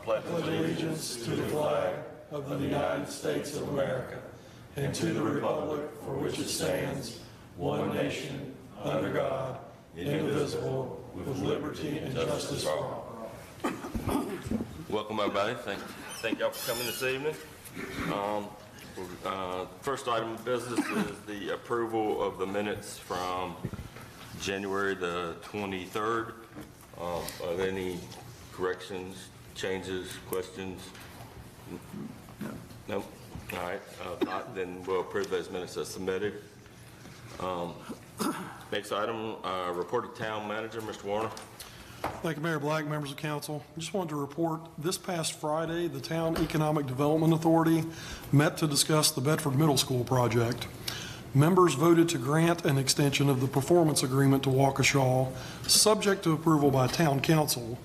pledge allegiance to the flag of the United States of America and to the republic for which it stands, one nation, under God, indivisible, with liberty and justice for all. Welcome, everybody. Thank y'all for coming this evening. First item of business is the approval of the minutes from January the 23rd. Are there any corrections, changes, questions? No? All right. If not, then we'll approve those minutes as submitted. Next item, report of town manager, Mr. Warner. Thank you, Mayor Black, members of council. I just wanted to report this past Friday, the Town Economic Development Authority met to discuss the Bedford Middle School project. Members voted to grant an extension of the performance agreement to Waukesha, subject to approval by town council,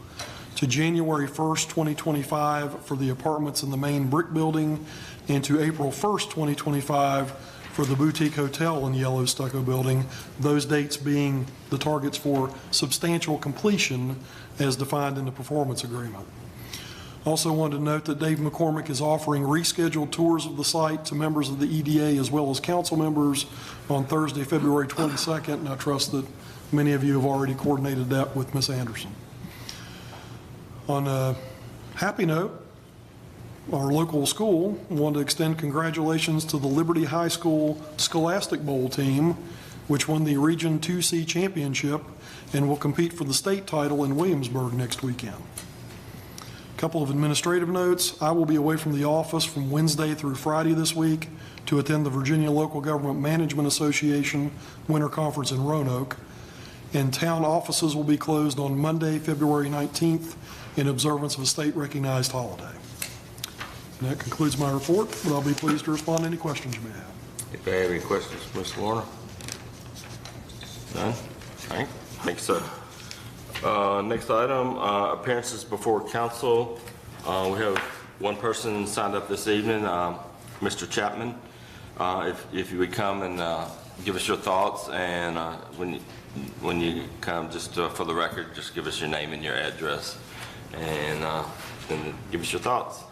to January 1st, 2025 for the apartments in the main brick building and to April 1st, 2025 for the boutique hotel in the yellow stucco building, those dates being the targets for substantial completion as defined in the performance agreement. Also wanted to note that Dave McCormick is offering rescheduled tours of the site to members of the EDA as well as council members on Thursday, February 22nd, and I trust that many of you have already coordinated that with Ms. Anderson. On a happy note, our local school wanted to extend congratulations to the Liberty High School Scholastic Bowl team, which won the Region 2C championship and will compete for the state title in Williamsburg next weekend. A couple of administrative notes. I will be away from the office from Wednesday through Friday this week to attend the Virginia Local Government Management Association Winter Conference in Roanoke, and town offices will be closed on Monday, February 19th in observance of a state-recognized holiday. And that concludes my report, but I'll be pleased to respond to any questions you may have. If you have any questions, Mr. Warner? None? All right. Thanks, sir. Next item, appearances before council. We have one person signed up this evening, Mr. Chapman. If you would come and give us your thoughts, and when you come, just for the record, just give us your name and your address, and then give us your thoughts.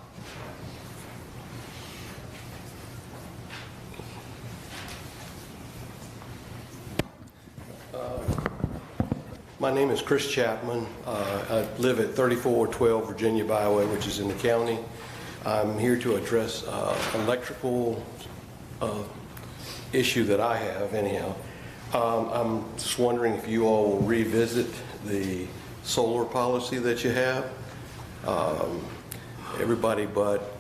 My name is Chris Chapman. I live at 3412 Virginia Byway, which is in the county. I'm here to address electrical issue that I have anyhow. I'm just wondering if you all will revisit the solar policy that you have. Everybody but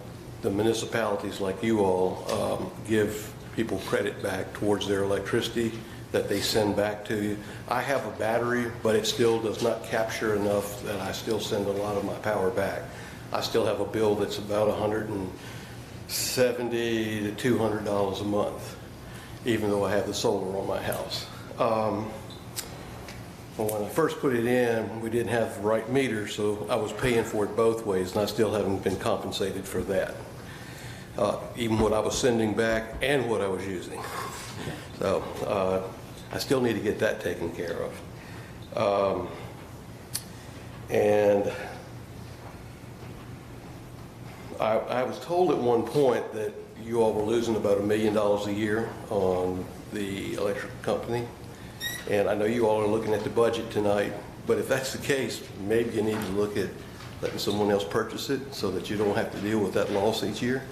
the municipalities like you all give people credit back towards their electricity that they send back to you. I have a battery, but it still does not capture enough that I still send a lot of my power back. I still have a bill that's about $170 to $200 a month, even though I have the solar on my house. When I first put it in, we didn't have the right meter, so I was paying for it both ways, and I still haven't been compensated for that. Even what I was sending back and what I was using. So I still need to get that taken care of. And I was told at one point that you all were losing about $1 million a year on the electric company. And I know you all are looking at the budget tonight, but if that's the case, maybe you need to look at letting someone else purchase it so that you don't have to deal with that loss each year.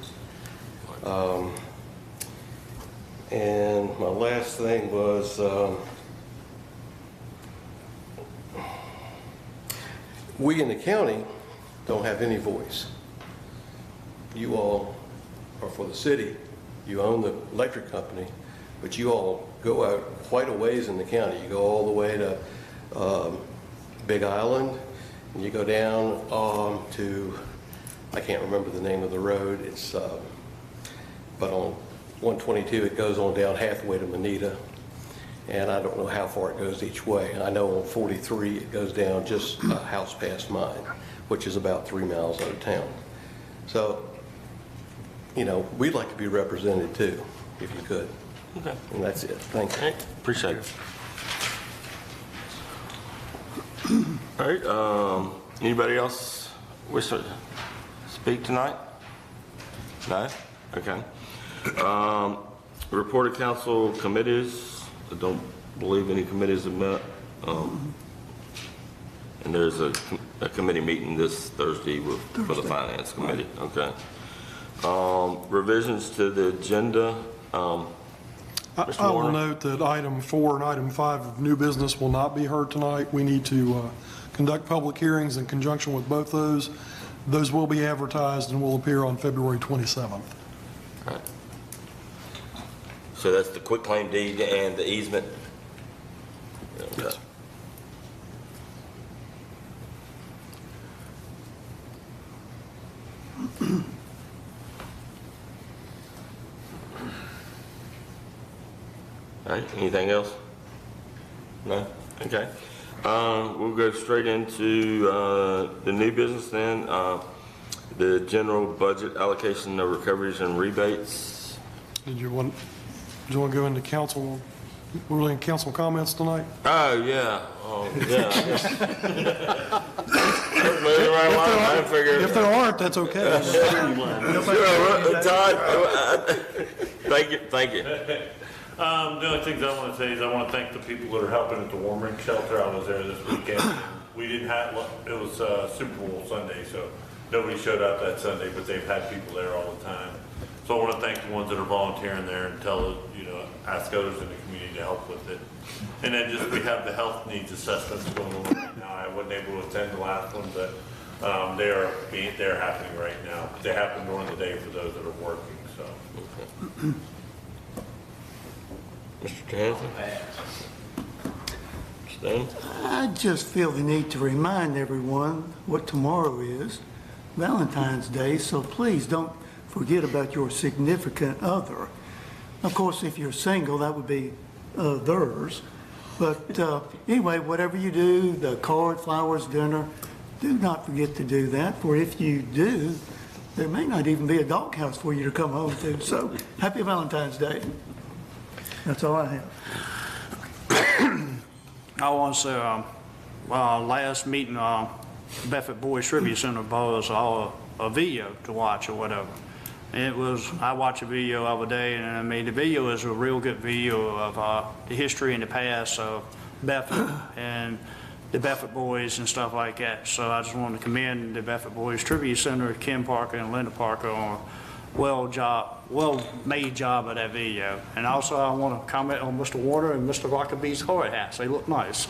And my last thing was, we in the county don't have any voice. You all are for the city. You own the electric company, but you all go out quite a ways in the county. You go all the way to Big Island, and you go down to, I can't remember the name of the road. It's, but on 122, it goes on down halfway to Moneta, and I don't know how far it goes each way. I know on 43, it goes down just a house past mine, which is about 3 miles out of town. So, you know, we'd like to be represented too, if you could. Okay. And that's it. Thank you. Okay. Appreciate it. All right. Anybody else wish to speak tonight? No? Okay. Report of council committees. I don't believe any committees have met. And there's a committee meeting this Thursday for the finance committee. Okay. Revisions to the agenda. Mr. I will Warner? note that item 4 and item 5 of new business will not be heard tonight. We need to conduct public hearings in conjunction with both those. Those will be advertised and will appear on February 27th. Right. So that's the quitclaim deed and the easement? Okay. All right, anything else? No? Okay. We'll go straight into the new business then. The general budget allocation of recoveries and rebates. Did you want to go into council, we're really in council comments tonight? Oh, yeah. Yeah. I guess. Moving right along, I figured. If there aren't, that's okay. Sure, Todd, thank you. The only things I want to say is I want to thank the people that are helping at the Warming Shelter. I was there this weekend. We didn't have, it was Super Bowl Sunday, so nobody showed up that Sunday, but they've had people there all the time. So I want to thank the ones that are volunteering there and ask others in the community to help with it. And then just, we have the health needs assessments going on right now. I wasn't able to attend the last one, but they're happening right now. They happen during the day for those that are working, so. Mr. Johansson? Stan? I just feel the need to remind everyone what tomorrow is, Valentine's Day, so please don't forget about your significant other. Of course, if you're single, that would be theirs. But anyway, whatever you do, the card, flowers, dinner, do not forget to do that, for if you do, there may not even be a doghouse for you to come home to. So, happy Valentine's Day. That's all I have. I want to say, last meeting, Bedford Boys Trivia Center bought us a video to watch or whatever. I watched a video the other day, and I mean, the video is a real good video of the history and the past of Bedford and the Bedford Boys and stuff like that. So I just want to commend the Bedford Boys Trivia Center, Kim Parker and Linda Parker on well-made job of that video. And also I want to comment on Mr. Warner and Mr. Rockabee's hard hats. They look nice.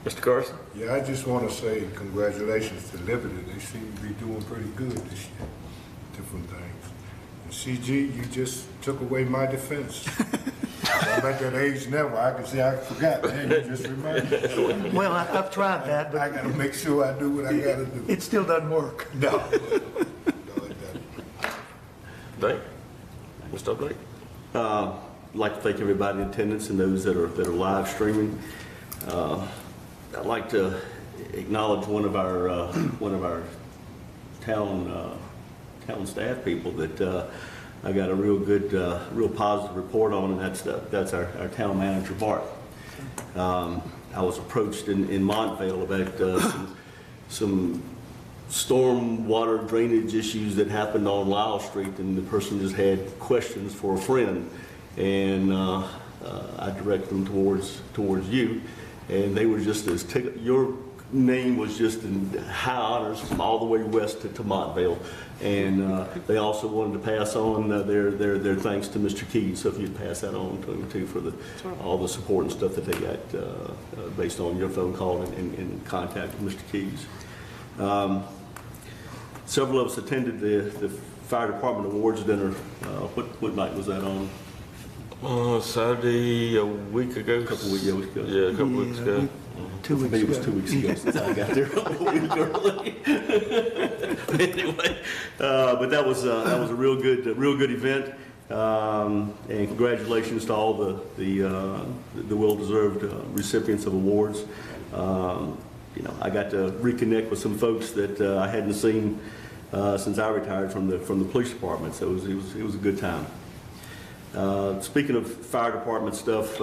Mr. Carson? Yeah, I just want to say congratulations to Liberty. They seem to be doing pretty good this year, different things. And CG, you just took away my defense. I'm at that age now where I can say I forgot, man, you just reminded me. Well, I've tried that, I but got to make sure I do what I got to do. it still doesn't work. No. No, it doesn't. Blake? Mr. Blake? I'd like to thank everybody in attendance and those that are live streaming. I'd like to acknowledge one of our town staff people that I got a real good, real positive report on, and that's our town manager, Bart. I was approached in Montvale about some storm water drainage issues that happened on Lyle Street, and the person just had questions for a friend, and I directed them towards you, and they were just as your name was just in high honors from all the way west to Montvale, and they also wanted to pass on their thanks to Mr. Keys. So if you'd pass that on to him too for all the support and stuff that they got based on your phone call and contact with Mr. Keys. Several of us attended the fire department awards dinner. What night was that on? Saturday, a week ago. A couple weeks ago. Yeah, a couple weeks ago. 2 weeks Maybe it was ago. 2 weeks ago since I got there a week early. Anyway, but that was a real good event, and congratulations to all the well-deserved recipients of awards. I got to reconnect with some folks that I hadn't seen since I retired from the police department, so it was a good time. Speaking of fire department stuff,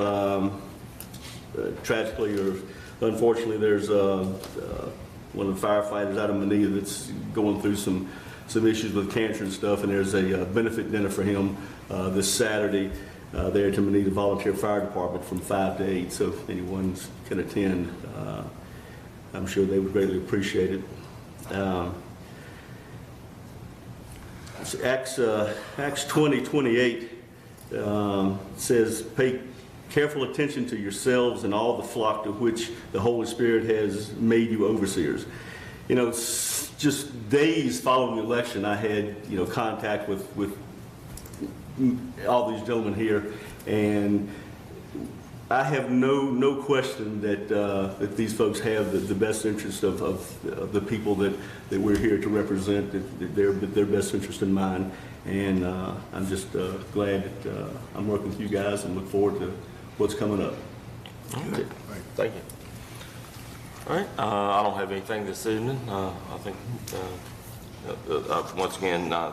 tragically, unfortunately, there's one of the firefighters out of Manila that's going through some issues with cancer and stuff, and there's a benefit dinner for him this Saturday there at the Manila Volunteer Fire Department from 5 to 8. So if anyone can attend, I'm sure they would greatly appreciate it. Acts 20:28 says, "Pay careful attention to yourselves and all the flock to which the Holy Spirit has made you overseers." You know, just days following the election, I had, contact with all these gentlemen here, and I have no question that these folks have the best interest of the people that we're here to represent, that their best interest in mind. And I'm just glad that I'm working with you guys and look forward to what's coming up. Good. Thank you. All right, I don't have anything this evening. I think, once again, I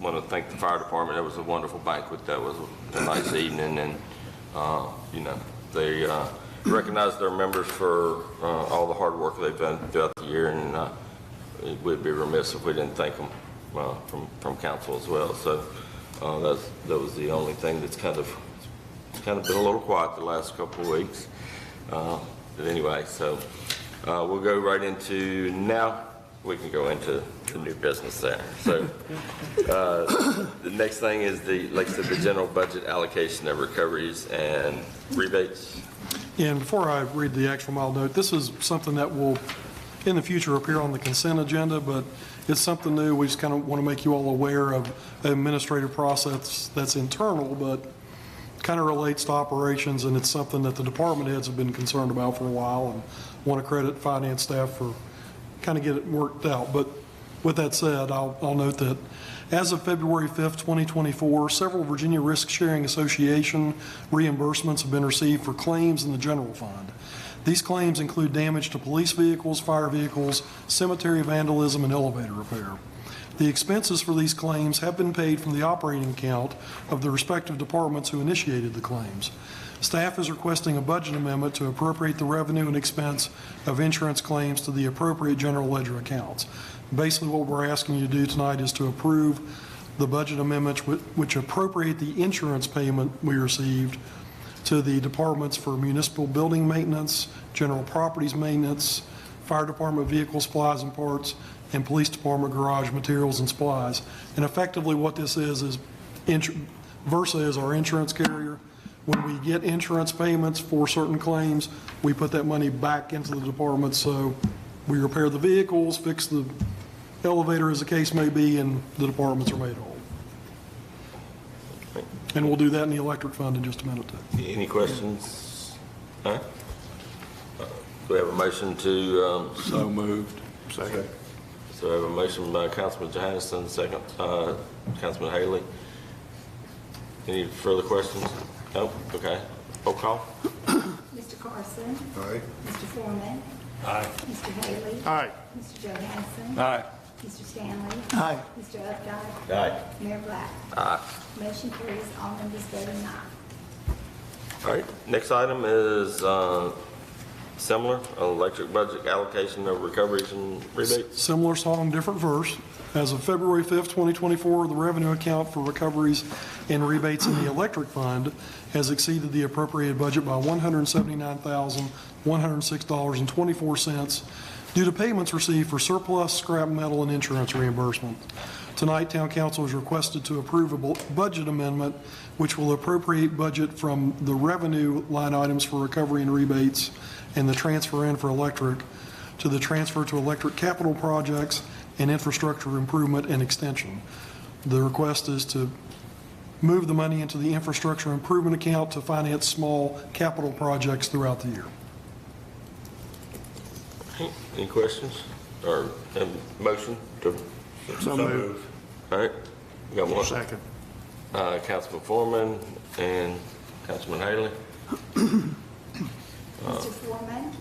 want to thank the fire department. It was a wonderful banquet. That was a nice evening, and they recognize their members for all the hard work they've done throughout the year, and we'd be remiss if we didn't thank them from council as well. So that was the only thing that's kind of been a little quiet the last couple of weeks. But anyway, so we'll go right into, now we can go into the new business there. So the next thing is like I said, the general budget allocation of recoveries and rebates. And before I read the actual mild note, this is something that will, in the future, appear on the consent agenda, but it's something new. We just kind of want to make you all aware of an administrative process that's internal, but kind of relates to operations, and it's something that the department heads have been concerned about for a while, and want to credit finance staff for kind of get it worked out. But with that said, I'll note that as of February 5th, 2024, several Virginia Risk Sharing Association reimbursements have been received for claims in the general fund. These claims include damage to police vehicles, fire vehicles, cemetery vandalism, and elevator repair. The expenses for these claims have been paid from the operating account of the respective departments who initiated the claims. Staff is requesting a budget amendment to appropriate the revenue and expense of insurance claims to the appropriate general ledger accounts. Basically, what we're asking you to do tonight is to approve the budget amendments which appropriate the insurance payment we received to the departments for municipal building maintenance, general properties maintenance, fire department vehicle supplies and parts, and police department garage materials and supplies. And effectively what this is Versa is our insurance carrier. When we get insurance payments for certain claims, we put that money back into the department. So we repair the vehicles, fix the elevator as the case may be, and the departments are made whole. And we'll do that in the electric fund in just a minute too. Any questions? All right. Do we have a motion to? So moved. Second. So I have a motion by Councilman Johansson, second Councilman Haley. Any further questions? Nope. Okay. Roll call. Mr. Carson. Aye. Mr. Foreman. Aye. Mr. Haley. Aye. Mr. Johansson. Aye. Mr. Stanley. Aye. Mr. Updike. Aye. Mayor Black. Aye. Motion carries, all members voting aye. All right. Next item is similar, electric budget allocation of recoveries and rebates. Similar song, different verse. As of February 5th, 2024, the revenue account for recoveries and rebates in the electric fund has exceeded the appropriated budget by $179,106.24 due to payments received for surplus, scrap metal, and insurance reimbursement. Tonight, Town Council is requested to approve a budget amendment which will appropriate budget from the revenue line items for recovery and rebates and the transfer in for electric to the transfer to electric capital projects and infrastructure improvement and extension. The request is to move the money into the infrastructure improvement account to finance small capital projects throughout the year. Any questions or motion to? So moved. All right. We got one. Second. Councilman Foreman and Councilman Haley. Mr. Foreman.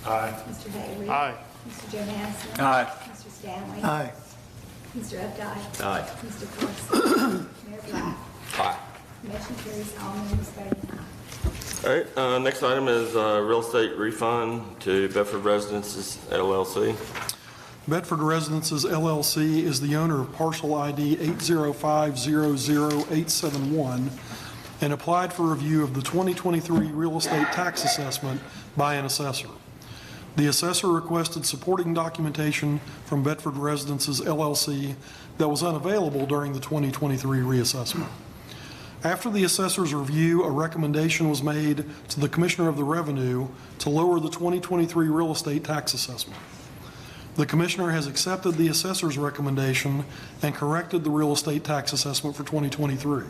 Aye. Mr. Haley. Aye. Mr. Johansson. Aye. Mr. Stanley. Aye. Mr. Updike. Aye. Mr. Carson. Mayor Black. Aye. Motion carries, all members voting aye. All right, next item is real estate refund to Bedford Residences LLC. Bedford Residences LLC is the owner of parcel ID 805000871 and applied for review of the 2023 real estate tax assessment by an assessor. The assessor requested supporting documentation from Bedford Residences LLC that was unavailable during the 2023 reassessment. After the assessor's review, a recommendation was made to the Commissioner of the Revenue to lower the 2023 real estate tax assessment. The Commissioner has accepted the assessor's recommendation and corrected the real estate tax assessment for 2023.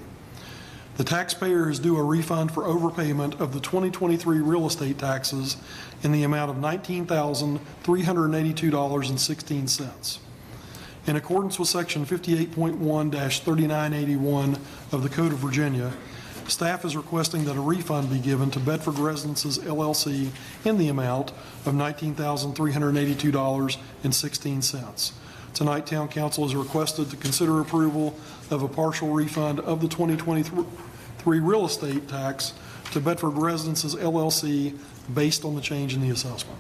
The taxpayer is due a refund for overpayment of the 2023 real estate taxes in the amount of $19,382.16. In accordance with Section 58.1-3981 of the Code of Virginia, staff is requesting that a refund be given to Bedford Residences LLC in the amount of $19,382.16. Tonight, Town Council is requested to consider approval of a partial refund of the 2023 real estate tax to Bedford Residences LLC based on the change in the assessment.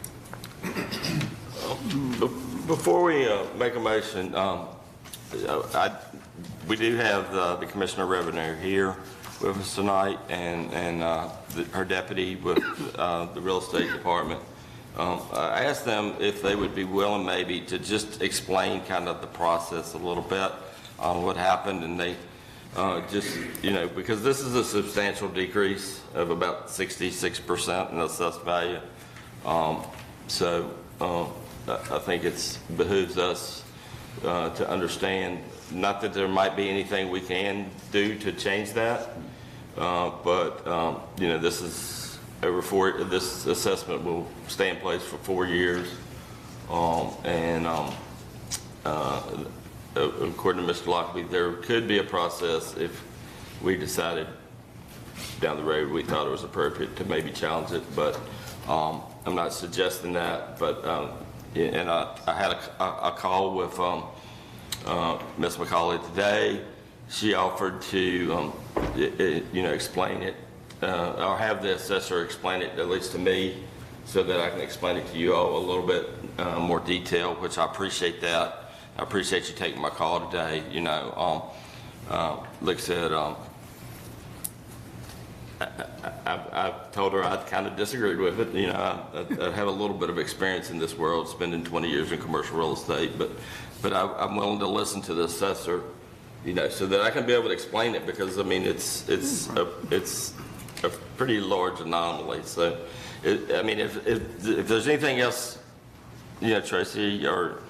Before we make a motion, we do have the Commissioner of Revenue here with us tonight and her deputy with the real estate department. I asked them if they would be willing maybe to just explain kind of the process a little bit on what happened, and they just, because this is a substantial decrease of about 66% in the assessed value. I think it behooves us to understand, not that there might be anything we can do to change that, but this is this assessment will stay in place for 4 years, according to Mr. Lockley, there could be a process if we decided down the road we thought it was appropriate to maybe challenge it, but I'm not suggesting that. But and I had a call with Ms. McCauley today. She offered to explain it or have the assessor explain it, at least to me, so that I can explain it to you all a little bit more detail, which I appreciate that. I appreciate you taking my call today. Like I said, I told her I kind of disagreed with it. I have a little bit of experience in this world, spending 20 years in commercial real estate, but I'm willing to listen to the assessor, so that I can be able to explain it, because I mean it's a pretty large anomaly. So, if there's anything else, Tracy or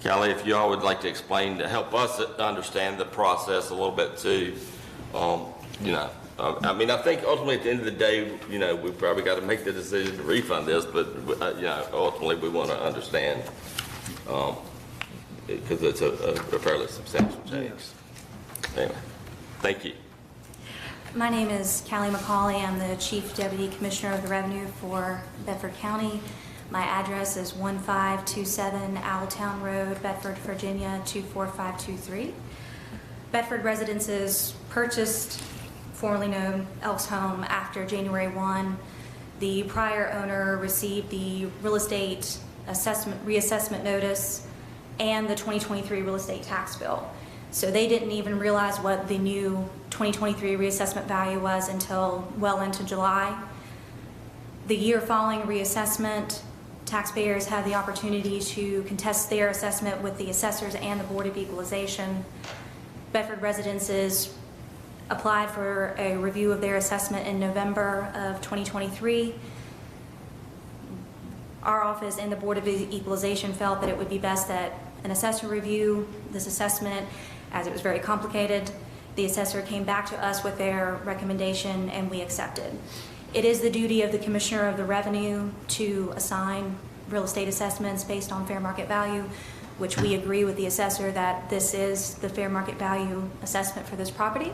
Callie, if you all would like to explain to help us understand the process a little bit too, I think ultimately at the end of the day, we probably got to make the decision to refund this, but ultimately we want to understand, because it's a fairly substantial change. Yes. Anyway, thank you. My name is Callie McCauley. I'm the Chief Deputy Commissioner of the Revenue for Bedford County. My address is 1527 Owltown Road, Bedford, Virginia 24523. Bedford Residences purchased formerly known Elks Home after January 1. The prior owner received the real estate reassessment notice and the 2023 real estate tax bill. So they didn't even realize what the new 2023 reassessment value was until well into July. The year following reassessment, taxpayers had the opportunity to contest their assessment with the assessors and the Board of Equalization. Bedford Residences applied for a review of their assessment in November of 2023. Our office and the Board of Equalization felt that it would be best that an assessor review this assessment, as it was very complicated. The assessor came back to us with their recommendation and we accepted. It is the duty of the Commissioner of the Revenue to assign real estate assessments based on fair market value, which we agree with the assessor that this is the fair market value assessment for this property.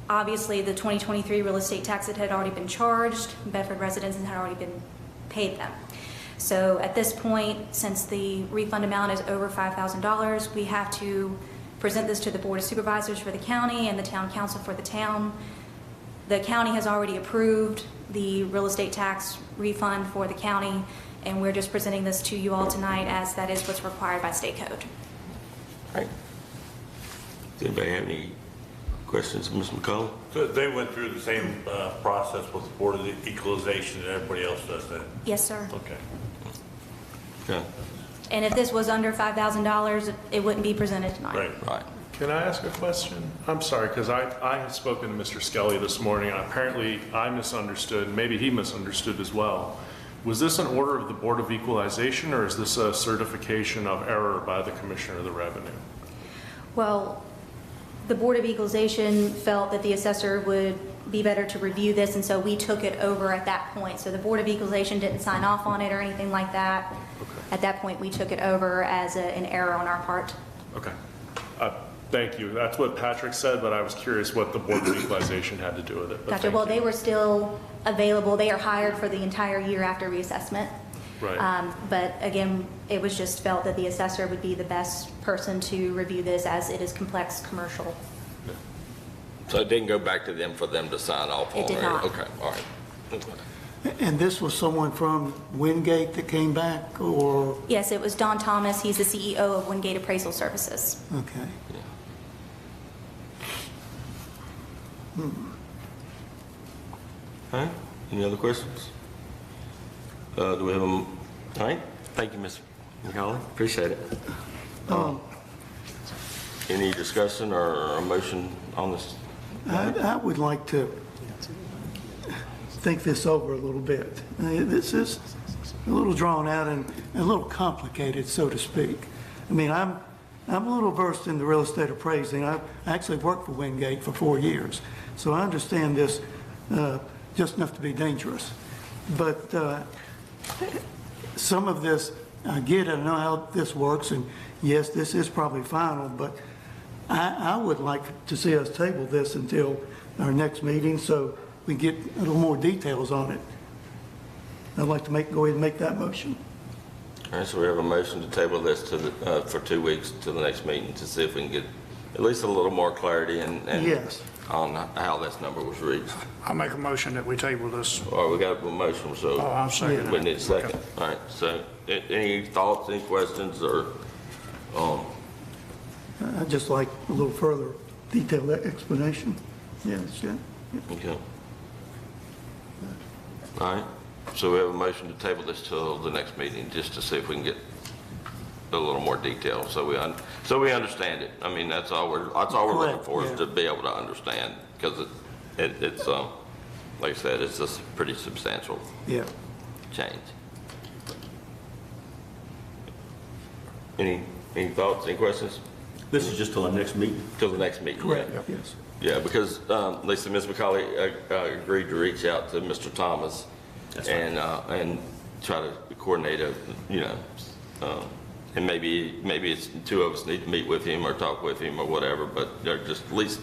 Obviously, the 2023 real estate tax that had already been charged, Bedford Residences had already been paid them. So at this point, since the refund amount is over $5,000, we have to present this to the Board of Supervisors for the county and the Town Council for the town. The county has already approved the real estate tax refund for the county, and we're just presenting this to you all tonight as that is what's required by state code. All right. Does anybody have any questions, Ms. McCollum? So they went through the same process with the Board of Equalization that everybody else does then? Yes, sir. Okay. Okay. And if this was under $5,000, it wouldn't be presented tonight. Right. Right. Can I ask a question? I'm sorry, because I had spoken to Mr. Skelly this morning, and apparently I misunderstood, maybe he misunderstood as well. Was this an order of the Board of Equalization, or is this a certification of error by the Commissioner of the Revenue? Well, the Board of Equalization felt that the assessor would be better to review this, and so we took it over at that point. So the Board of Equalization didn't sign off on it or anything like that. Okay. At that point, we took it over as an error on our part. Okay. Thank you. That's what Patrick said, but I was curious what the Board of Equalization had to do with it. but Gotcha. thank Well, you. they were still available. They are hired for the entire year after reassessment. Right. But again, it was just felt that the assessor would be the best person to review this as it is complex commercial. So it didn't go back to them for them to sign off on? It did or- not. Okay, all right. And this was someone from Wingate that came back, or, Yes, it was Don Thomas. He's the CEO of Wingate Appraisal Services. okay. All right, any other questions? Do we have all right, thank you, Ms. McCollum, appreciate it. Any discussion or a motion on this? I would like to think this over a little bit. This is a little drawn out and a little complicated, so to speak. I mean, I'm a little versed in the real estate appraising. I actually worked for Wingate for 4 years, so I understand this just enough to be dangerous. But some of this, I get it, I know how this works, and yes, this is probably final, but I would like to see us table this until our next meeting so we get a little more details on it. I'd like to go ahead and make that motion. All right, so we have a motion to table this to the, for 2 weeks to the next meeting to see if we can get at least a little more clarity and Yes. on how this number was reached. I'll make a motion that we table this. All right, we got a motion, so. Oh, I'm second it. We need a second. All right, so any thoughts, any questions, or, I'd just like a little further detailed explanation. Yes, yeah. okay. All right, so we have a motion to table this till the next meeting, just to see if we can get a little more detail, so we understand it. I mean, that's all we're looking Correct, for, is yeah. to be able to understand, because it's, like I said, it's just a pretty substantial Yeah. change. Any thoughts, any questions? This is just till our next meeting. Till the next meeting? Correct, yeah. yes. Yeah, because, Lisa, Ms. McCauley agreed to reach out to Mr. Thomas That's right. and try to coordinate and maybe it's two of us need to meet with him or talk with him or whatever, but they're just at least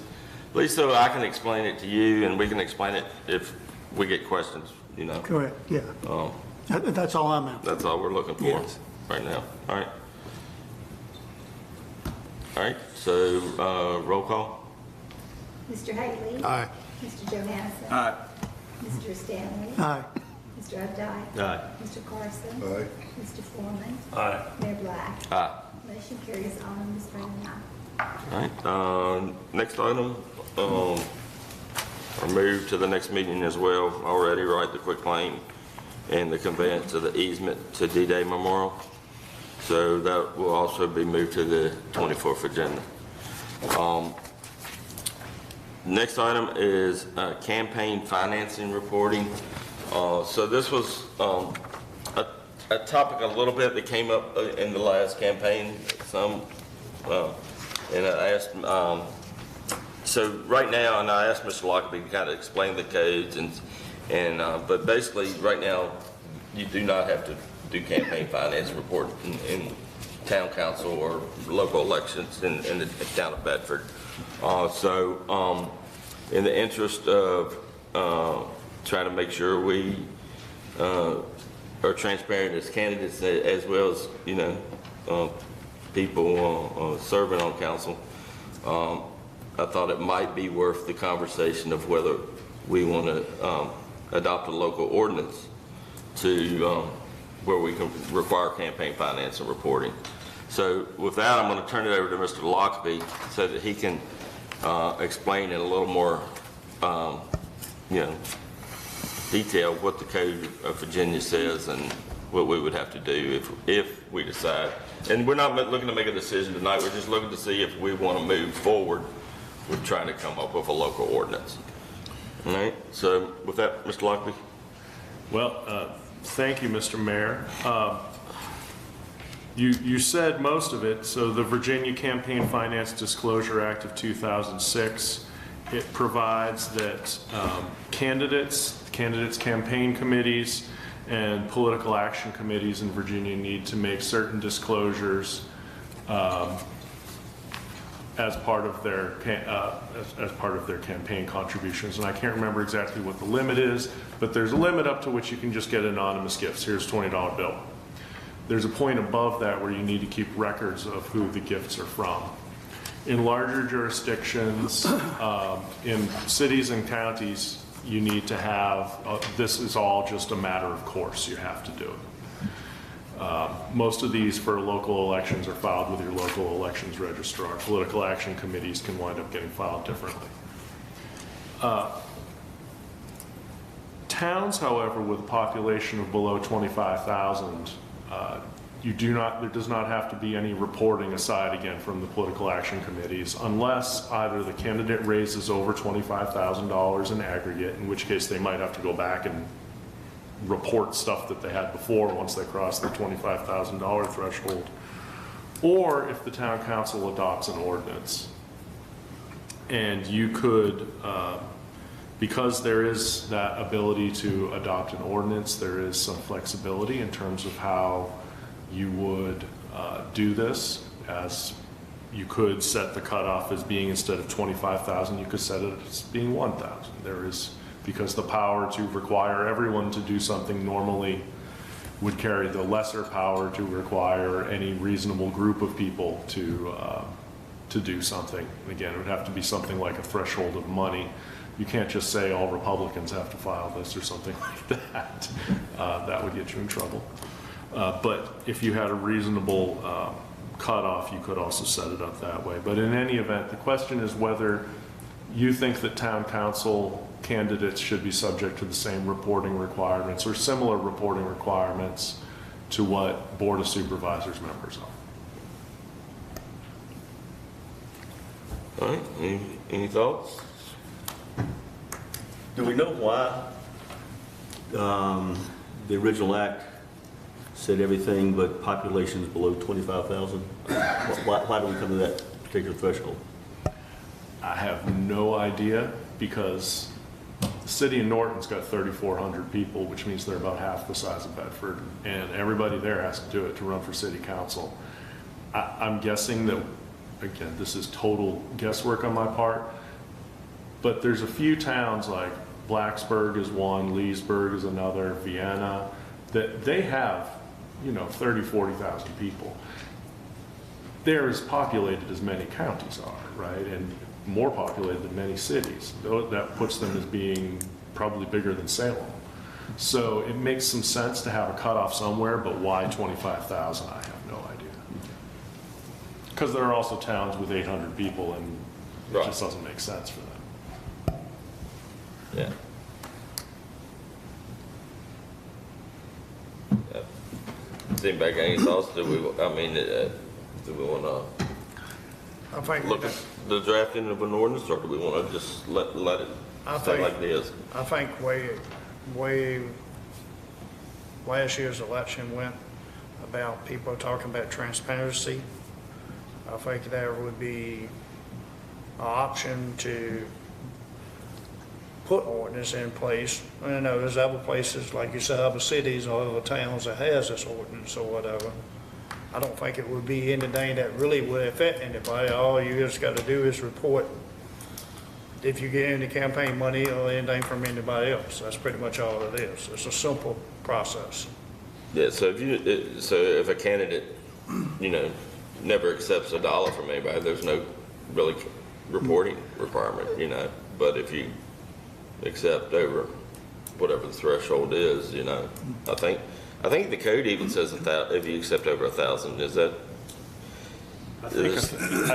so I can explain it to you and we can explain it if we get questions, Correct, yeah. That's all I'm after. That's all we're looking for Yes. right now. All right. All right, so, roll call? Mr. Haley. Aye. Mr. Johansson. Aye. Mr. Stanley. Aye. Mr. Updike. Aye. Mr. Carson. Aye. Mr. Foreman. Aye. Mayor Black. Aye. Motion carries all members voting aye. All right, next item, or move to the next meeting as well already, right, the quick claim and the conveyance of the easement to D-Day Memorial. So that will also be moved to the 24th agenda. Next item is campaign financing reporting. So this was a topic a little bit that came up in the last campaign, and I asked, so right now, and I asked Mr. Lockerbie to kind of explain the codes but basically right now, you do not have to do campaign finance report in town council or local elections in the town of Bedford. In the interest of trying to make sure we are transparent as candidates as well as, people serving on council, I thought it might be worth the conversation of whether we want to adopt a local ordinance to where we can require campaign finance and reporting. So with that, I'm going to turn it over to Mr. Lockby so that he can explain in a little more, detail what the Code of Virginia says and what we would have to do if we decide. And we're not looking to make a decision tonight. We're just looking to see if we want to move forward with trying to come up with a local ordinance. All right. So with that, Mr. Lockby. Well, thank you, Mr. Mayor. You said most of it. So the Virginia Campaign Finance Disclosure Act of 2006, it provides that candidates, campaign committees, and political action committees in Virginia need to make certain disclosures as part of their campaign contributions. And I can't remember exactly what the limit is, but there's a limit up to which you can just get anonymous gifts. Here's a $20 bill. There's a point above that where you need to keep records of who the gifts are from. In larger jurisdictions, in cities and counties, you need to have, this is all just a matter of course, you have to do it. Most of these for local elections are filed with your local elections registrar. Political action committees can wind up getting filed differently. Towns, however, with a population of below 25,000, there does not have to be any reporting aside again from the political action committees unless either the candidate raises over $25,000 in aggregate, in which case they might have to go back and report stuff that they had before once they cross the $25,000 threshold, or if the town council adopts an ordinance. And you could, because there is that ability to adopt an ordinance, there is some flexibility in terms of how you would do this, as you could set the cutoff as being, instead of 25,000, you could set it as being 1,000. There is, because the power to require everyone to do something normally would carry the lesser power to require any reasonable group of people to do something. And again, it would have to be something like a threshold of money. You can't just say all Republicans have to file this or something like that. That would get you in trouble. But if you had a reasonable cutoff, you could also set it up that way. But in any event, the question is whether you think that town council candidates should be subject to the same reporting requirements or similar reporting requirements to what Board of Supervisors members are. All right. Any thoughts? Do we know why the original act said everything but populations below 25,000? Why do we come to that particular threshold? I have no idea, because the city of Norton's got 3,400 people, which means they're about half the size of Bedford, and everybody there has to do it to run for city council. I'm guessing that, again, this is total guesswork on my part, but there's a few towns like Blacksburg is one, Leesburg is another, Vienna, that they have, 30, 40,000 people. They're as populated as many counties are, right? And more populated than many cities. That puts them as being probably bigger than Salem. So it makes some sense to have a cutoff somewhere, but why 25,000? I have no idea. Because there are also towns with 800 people, and it just doesn't make sense for them. Yeah. Does anybody got any thoughts? Do we want to I think look at the drafting of an ordinance, or do we want to just let it stay like this? I think way last year's election went about people talking about transparency. I think there would be an option to put ordinance in place. I know there's other places, like you said, other cities or other towns that has this ordinance or whatever. I don't think it would be anything that really would affect anybody. All you just got to do is report if you get any campaign money or anything from anybody else. That's pretty much all it is. It's a simple process. Yeah. So if a candidate, never accepts $1 from anybody, there's no really reporting requirement, But if you accept over whatever the threshold is, you know. I think the code even says if you accept over 1,000, is that? I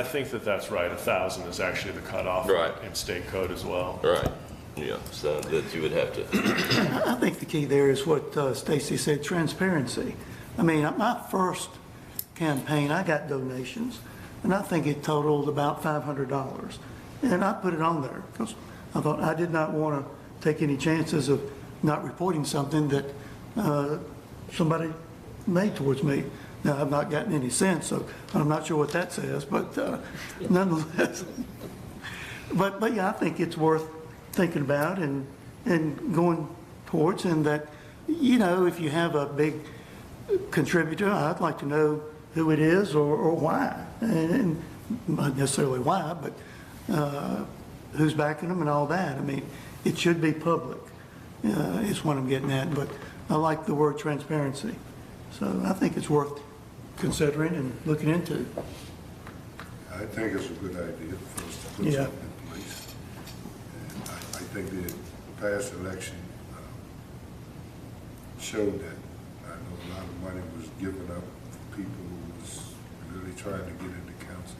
think that's right. 1,000 is actually the cutoff Right. in state code as well. Right, yeah, so that you would have to, I think the key there is what Stacy said, transparency. I mean, my first campaign, I got donations, and I think it totaled about $500. And I put it on there because I thought I did not want to take any chances of not reporting something that somebody made towards me. Now, I've not gotten any since, so I'm not sure what that says, but nonetheless. But yeah, I think it's worth thinking about and going towards, and that, you know, if you have a big contributor, I'd like to know who it is or why. And not necessarily why, but who's backing them and all that. I mean, it should be public, is what I'm getting at, but I like the word transparency. So I think it's worth considering and looking into. I think it's a good idea for us to put Yeah. something in place. And I think the past election showed that. I know a lot of money was given up for people who was really trying to get into council.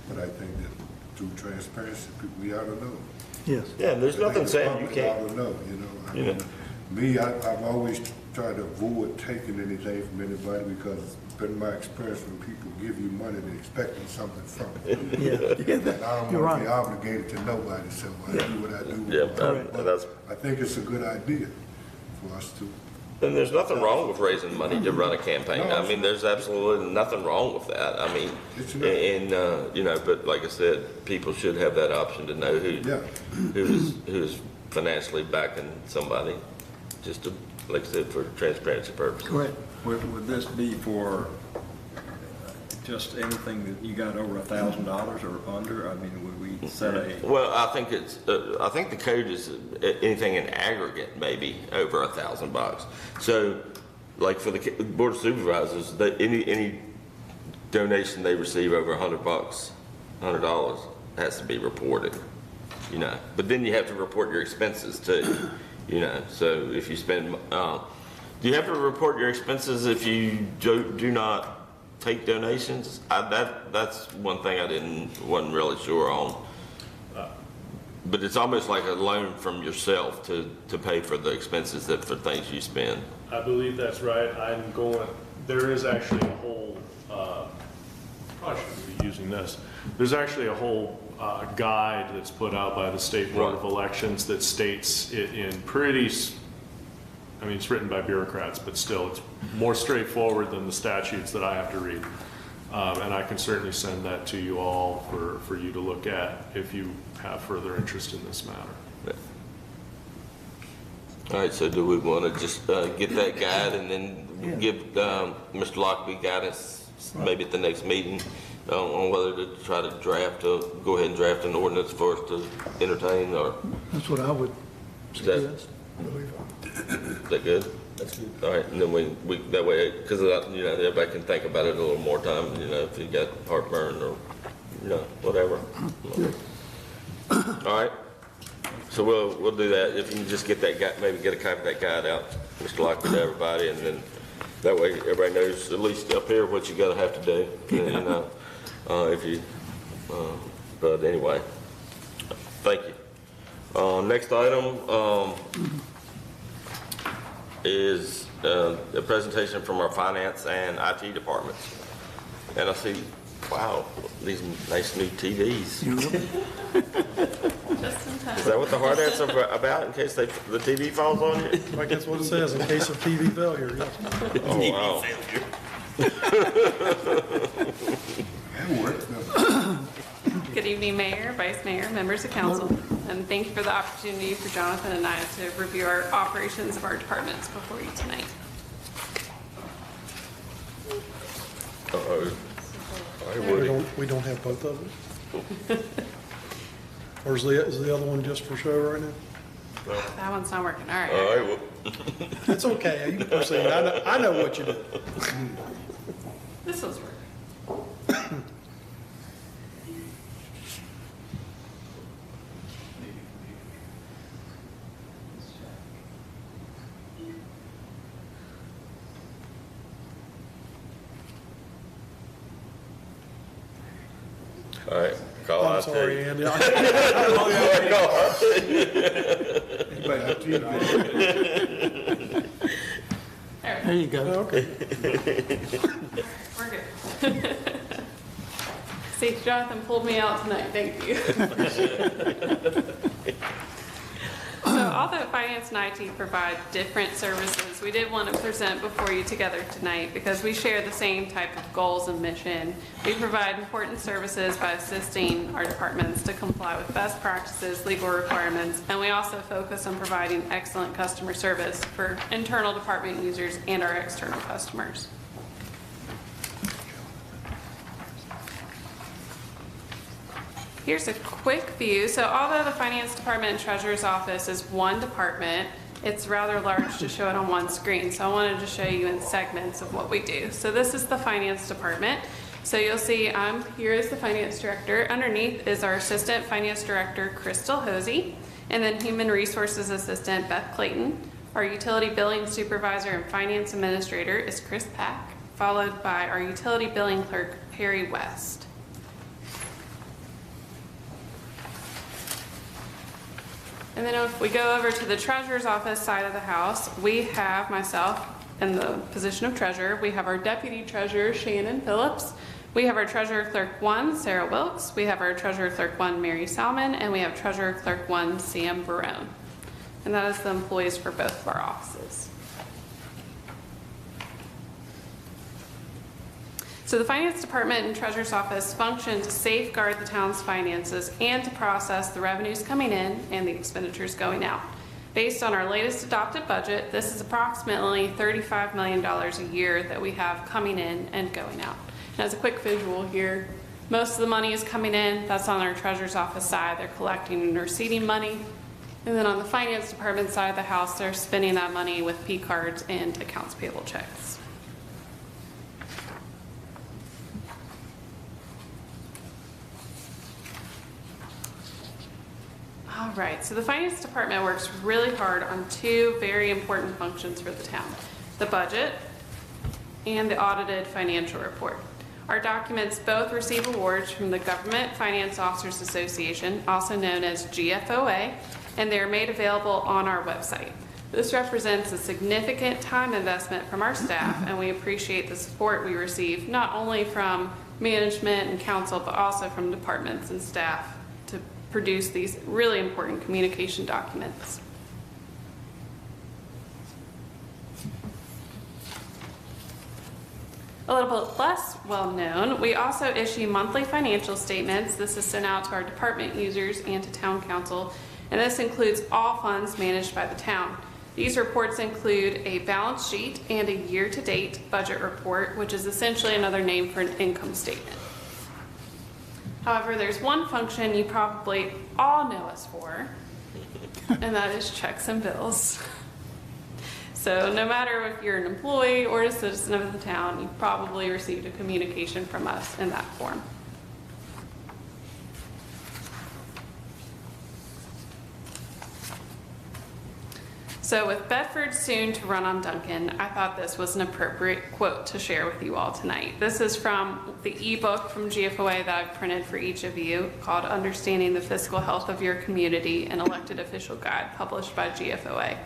But I think that through transparency, we ought to know. Yes. yeah, there's I think nothing the saying you public ought can't. to know, you know. I You mean, know. me, I've always tried to avoid taking anything from anybody because it's been my experience when people give you money, they're expecting something from it. Yeah, And I don't you're want to be right. obligated to nobody, so I do what I do. with Yeah, my money. Correct. But that's- I think it's a good idea for us to. And there's nothing wrong with raising money to run a campaign. I mean, there's absolutely nothing wrong with that. I mean, It's not. and, you know, but like I said, people should have that option to know Yeah. who's financially backing somebody, just to, like I said, for transparency purposes. Correct. Would this be for just anything that you got over $1,000 or under? I mean, would we set a, Well, I think I think the code is anything in aggregate maybe over $1,000. So, like for the Board of Supervisors, any donation they receive over $100 has to be reported, you know. But then you have to report your expenses too, you know. So if you spend, do you have to report your expenses if you do not take donations? That's one thing I wasn't really sure on. But it's almost like a loan from yourself to pay for the expenses for things you spend. I believe that's right. There is actually a whole, probably shouldn't be using this. There's actually a whole guide that's put out by the State Board of Elections that states it in I mean, it's written by bureaucrats, but still, it's more straightforward than the statutes that I have to read. And I can certainly send that to you all for you to look at if you have further interest in this matter. All right, so do we want to just get that guide and then give Mr. Lockley guidance maybe at the next meeting on whether to try to go ahead and draft an ordinance for us to entertain, or That's what I would is that, suggest. is that good? That's good. All right, and then we that way, because you know, everybody can think about it a little more time, you know, if you got heartburn or, you know, whatever. All right, so we'll do that. If you can just get that guide, maybe get a copy of that guide out, Mr. Lockwood, to everybody, and then that way everybody knows at least up here what you gotta have to do. You know, but anyway, thank you. Next item is a presentation from our finance and IT departments. And I see, wow, these nice new TVs. Is that what the hard hats are about, in case the TV falls on you? I guess what it says, in case of TV failure, yes. Oh, wow. That works. Good evening, Mayor, Vice Mayor, members of council, and thank you for the opportunity for Jonathan and I to review our operations of our departments before you tonight. We don't have both of them? Or is the other one just for show right now? That one's not working, all right. All right, well, It's okay, you can proceed, I know what you do. This one's working. All right, call I'm out sorry, to Andy. There you go. Okay. We're good. See, Jonathan pulled me out tonight, thank you. So although finance and IT provide different services, we did want to present before you together tonight because we share the same type of goals and mission. We provide important services by assisting our departments to comply with best practices, legal requirements, and we also focus on providing excellent customer service for internal department users and our external customers. Here's a quick view. So although the Finance Department and Treasurer's Office is one department, it's rather large to show it on one screen. So I wanted to show you in segments of what we do. So this is the Finance Department. So you'll see I'm here as the Finance Director. Underneath is our Assistant Finance Director, Crystal Hosey, and then Human Resources Assistant, Beth Clayton. Our Utility Billing Supervisor and Finance Administrator is Chris Pack, followed by our Utility Billing Clerk, Perry West. And then if we go over to the Treasurer's Office side of the house, we have myself in the position of Treasurer. We have our Deputy Treasurer, Shannon Phillips. We have our Treasurer Clerk 1, Sarah Wilkes. We have our Treasurer Clerk 1, Mary Salmon. And we have Treasurer Clerk 1, Sam Barone. And that is the employees for both of our offices. So the Finance Department and Treasurer's Office function to safeguard the town's finances and to process the revenues coming in and the expenditures going out. Based on our latest adopted budget, this is approximately $35 million a year that we have coming in and going out. And as a quick visual here, most of the money is coming in. That's on our Treasurer's Office side. They're collecting and receiving money. And then on the Finance Department side of the house, they're spending that money with P cards and accounts payable checks. All right, so the Finance Department works really hard on two very important functions for the town: the budget and the audited financial report. Our documents both receive awards from the Government Finance Officers Association, also known as GFOA, and they're made available on our website. This represents a significant time investment from our staff, and we appreciate the support we receive not only from management and council, but also from departments and staff to produce these really important communication documents. A little bit less well known, we also issue monthly financial statements. This is sent out to our department users and to town council, and this includes all funds managed by the town. These reports include a balance sheet and a year-to-date budget report, which is essentially another name for an income statement. However, there's one function you probably all know us for, and that is checks and bills. So no matter if you're an employee or a citizen of the town, you've probably received a communication from us in that form. So with Bedford soon to run on Duncan, I thought this was an appropriate quote to share with you all tonight. This is from the ebook from GFOA that I've printed for each of you called Understanding the Fiscal Health of Your Community, an Elected Official Guide, published by GFOA.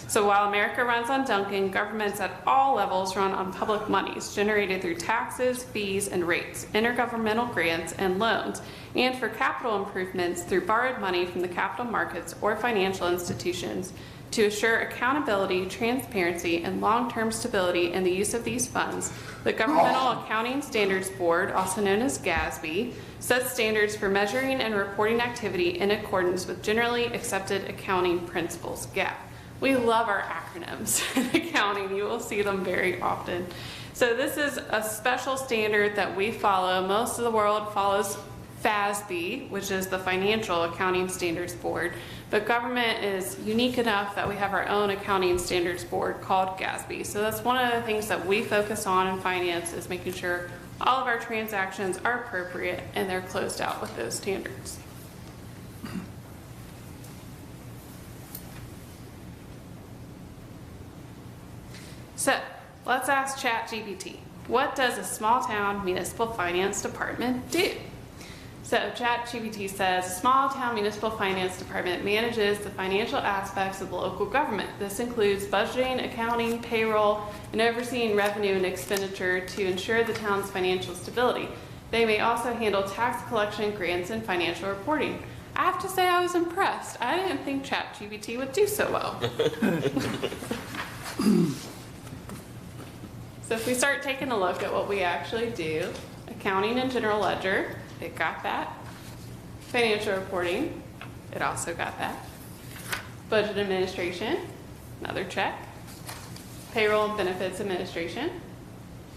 So while America runs on Duncan, governments at all levels run on public monies generated through taxes, fees, and rates, intergovernmental grants, and loans, and for capital improvements through borrowed money from the capital markets or financial institutions to assure accountability, transparency, and long-term stability in the use of these funds. The Governmental Accounting Standards Board, also known as GASB, sets standards for measuring and reporting activity in accordance with generally accepted accounting principles, GAAP. We love our acronyms in accounting. You will see them very often. So this is a special standard that we follow. Most of the world follows FASB, which is the Financial Accounting Standards Board, but government is unique enough that we have our own accounting standards board called GASB. So that's one of the things that we focus on in finance, is making sure all of our transactions are appropriate and they're closed out with those standards. So let's ask ChatGPT, what does a small town municipal finance department do? So ChatGPT says, a small town municipal finance department manages the financial aspects of the local government. This includes budgeting, accounting, payroll, and overseeing revenue and expenditure to ensure the town's financial stability. They may also handle tax collection, grants, and financial reporting. I have to say I was impressed. I didn't think ChatGPT would do so well. So if we start taking a look at what we actually do, accounting and general ledger, it got that. Financial reporting, it also got that. Budget administration, another check. Payroll and benefits administration,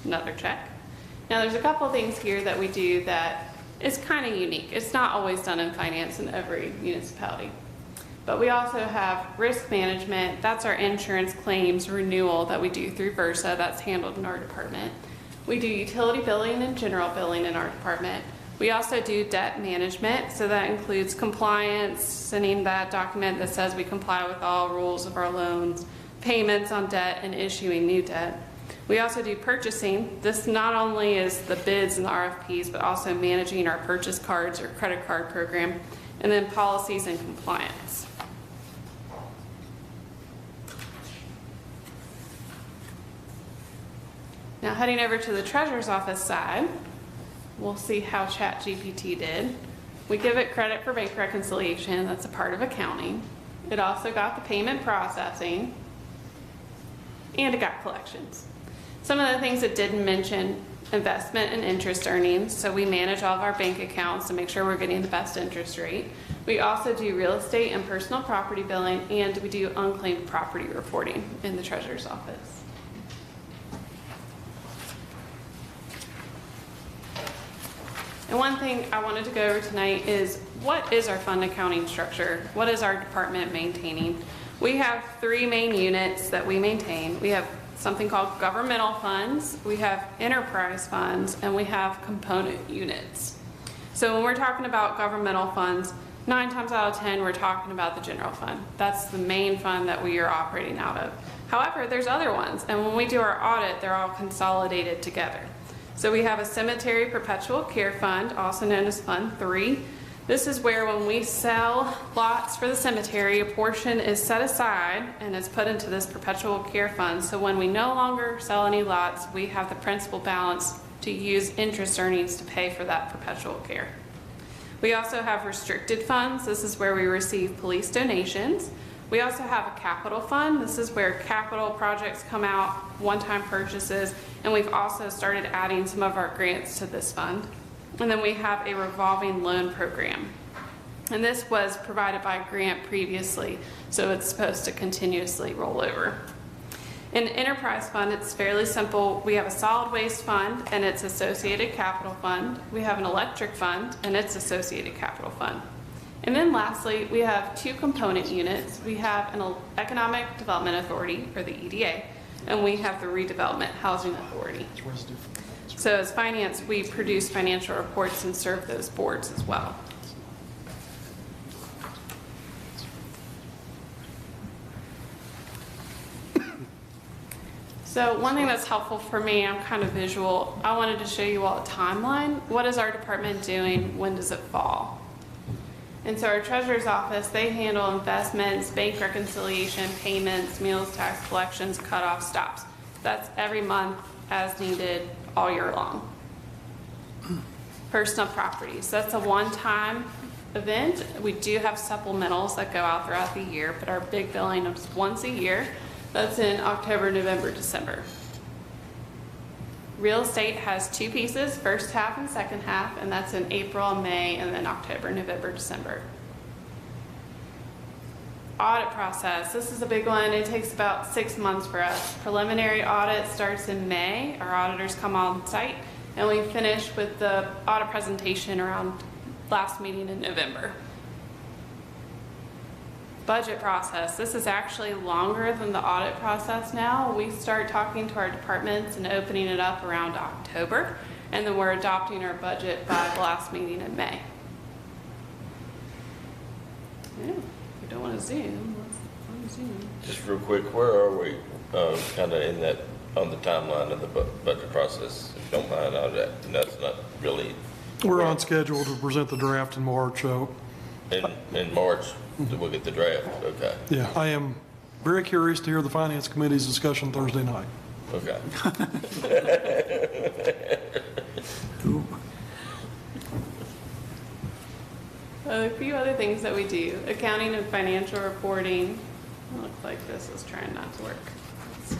another check. Now there's a couple things here that we do that is kind of unique. It's not always done in finance in every municipality. But we also have risk management. That's our insurance claims renewal that we do through Versa. That's handled in our department. We do utility billing and general billing in our department. We also do debt management, so that includes compliance, sending that document that says we comply with all rules of our loans, payments on debt, and issuing new debt. We also do purchasing. This not only is the bids and the RFPs, but also managing our purchase cards or credit card program, and then policies and compliance. Now heading over to the treasurer's office side, we'll see how ChatGPT did. We give it credit for bank reconciliation, that's a part of accounting. It also got the payment processing, and it got collections. Some of the things it didn't mention, investment and interest earnings, so we manage all of our bank accounts to make sure we're getting the best interest rate. We also do real estate and personal property billing, and we do unclaimed property reporting in the treasurer's office. And one thing I wanted to go over tonight is, what is our fund accounting structure? What is our department maintaining? We have 3 main units that we maintain. We have something called governmental funds, we have enterprise funds, and we have component units. So when we're talking about governmental funds, 9 times out of 10, we're talking about the general fund. That's the main fund that we are operating out of. However, there's other ones, and when we do our audit, they're all consolidated together. So we have a cemetery perpetual care fund, also known as Fund 3. This is where when we sell lots for the cemetery, a portion is set aside and is put into this perpetual care fund. So when we no longer sell any lots, we have the principal balance to use interest earnings to pay for that perpetual care. We also have restricted funds. This is where we receive police donations. We also have a capital fund. This is where capital projects come out, one-time purchases, and we've also started adding some of our grants to this fund. And then we have a revolving loan program. And this was provided by a grant previously, so it's supposed to continuously roll over. In enterprise fund, it's fairly simple. We have a solid waste fund and its associated capital fund. We have an electric fund and its associated capital fund. And then lastly, we have 2 component units. We have an Economic Development Authority, or the EDA, and we have the Redevelopment Housing Authority. So as finance, we produce financial reports and serve those boards as well. So one thing that's helpful for me, I'm kind of visual, I wanted to show you all a timeline. What is our department doing? When does it fall? And so our treasurer's office, they handle investments, bank reconciliation, payments, meals tax collections, cutoff stops. That's every month as needed all year long. Personal properties, that's a one-time event. We do have supplementals that go out throughout the year, but our big billing is once a year. That's in October, November, December. Real estate has 2 pieces, first half and second half, and that's in April, May, and then October, November, December. Audit process, this is a big one. It takes about 6 months for us. Preliminary audit starts in May. Our auditors come on site, and we finish with the audit presentation around last meeting in November. Budget process, this is actually longer than the audit process now. We start talking to our departments and opening it up around October, and then we're adopting our budget by the last meeting in May. Yeah, if you don't want to zoom, let's zoom. Just real quick, where are we kind of in that, on the timeline of the budget process? If you don't mind, that's not really We're on schedule to present the draft in March, so, In March, we'll get the draft, okay, yeah, I am very curious to hear the Finance Committee's discussion Thursday night. okay. A few other things that we do, accounting and financial reporting. It looks like this is trying not to work. Let's see.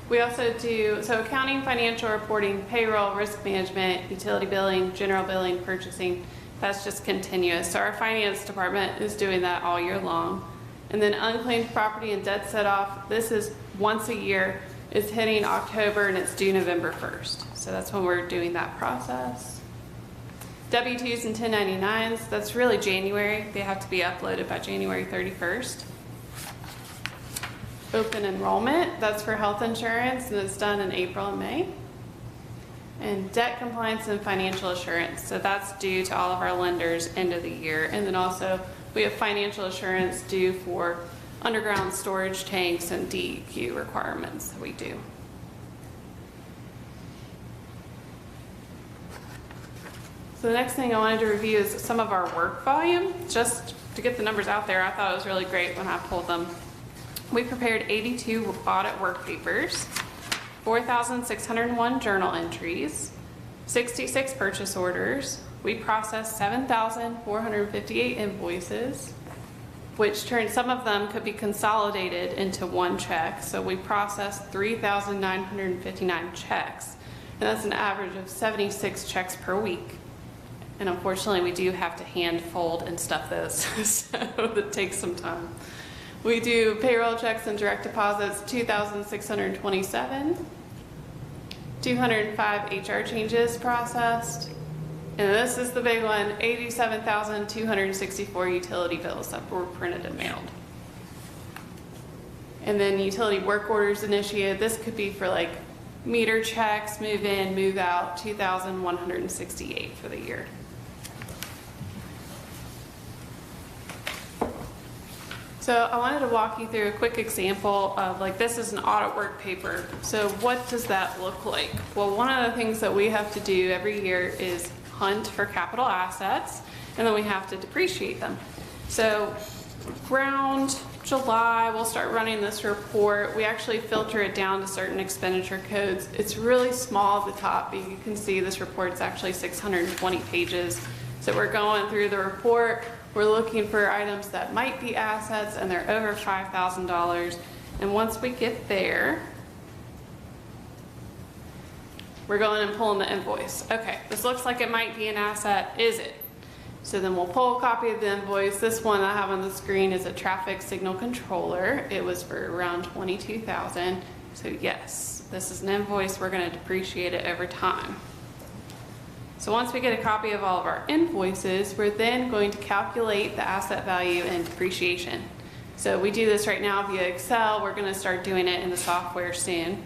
We also do, so accounting, financial reporting, payroll, risk management, utility billing, general billing, purchasing, that's just continuous. So our finance department is doing that all year long. And then unclaimed property and debt set off, this is once a year. It's hitting October and it's due November 1st. So that's when we're doing that process. W-2s and 1099s, that's really January. They have to be uploaded by January 31st. Open enrollment, that's for health insurance, and it's done in April and May. And debt compliance and financial assurance, so that's due to all of our lenders end of the year. And then also we have financial assurance due for underground storage tanks and DEQ requirements that we do. So the next thing I wanted to review is some of our work volume. Just to get the numbers out there, I thought it was really great when I pulled them. We prepared 82 audit work papers, 4,601 journal entries, 66 purchase orders. We processed 7,458 invoices, which turned, some of them could be consolidated into one check. So we processed 3,959 checks, and that's an average of 76 checks per week. And unfortunately, we do have to hand fold and stuff those, so it takes some time. We do payroll checks and direct deposits, 2,627. 205 HR changes processed. And this is the big one, 87,264 utility bills that were printed and mailed. And then utility work orders initiated. This could be for like meter checks, move in, move out, 2,168 for the year. So I wanted to walk you through a quick example of, like, this is an audit work paper. So what does that look like? Well, one of the things that we have to do every year is hunt for capital assets, and then we have to depreciate them. So around July, we'll start running this report. We actually filter it down to certain expenditure codes. It's really small at the top, but you can see this report's actually 620 pages. So we're going through the report. We're looking for items that might be assets and they're over $5,000. And once we get there, we're going and pulling the invoice. Okay, this looks like it might be an asset. Is it? So then we'll pull a copy of the invoice. This one I have on the screen is a traffic signal controller. It was for around $22,000. So yes, this is an invoice. We're going to depreciate it over time. So once we get a copy of all of our invoices, we're then going to calculate the asset value and depreciation. So we do this right now via Excel. We're going to start doing it in the software soon.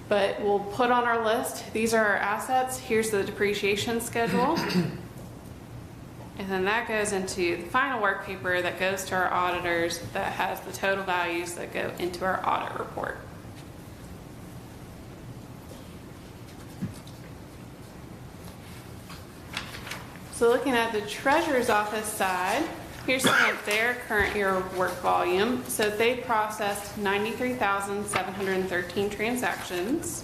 But we'll put on our list, these are our assets. Here's the depreciation schedule. And then that goes into the final work paper that goes to our auditors that has the total values that go into our audit report. So looking at the treasurer's office side, here's some of their current year work volume. So they processed 93,713 transactions.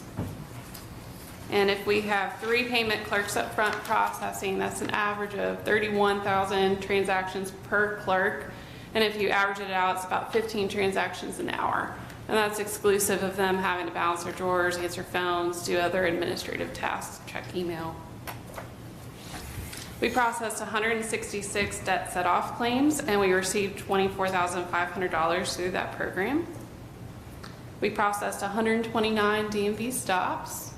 And if we have 3 payment clerks up front processing, that's an average of 31,000 transactions per clerk. And if you average it out, it's about 15 transactions an hour. And that's exclusive of them having to balance their drawers, answer phones, do other administrative tasks, check email. We processed 166 debt set-off claims, and we received $24,500 through that program. We processed 129 DMV stops.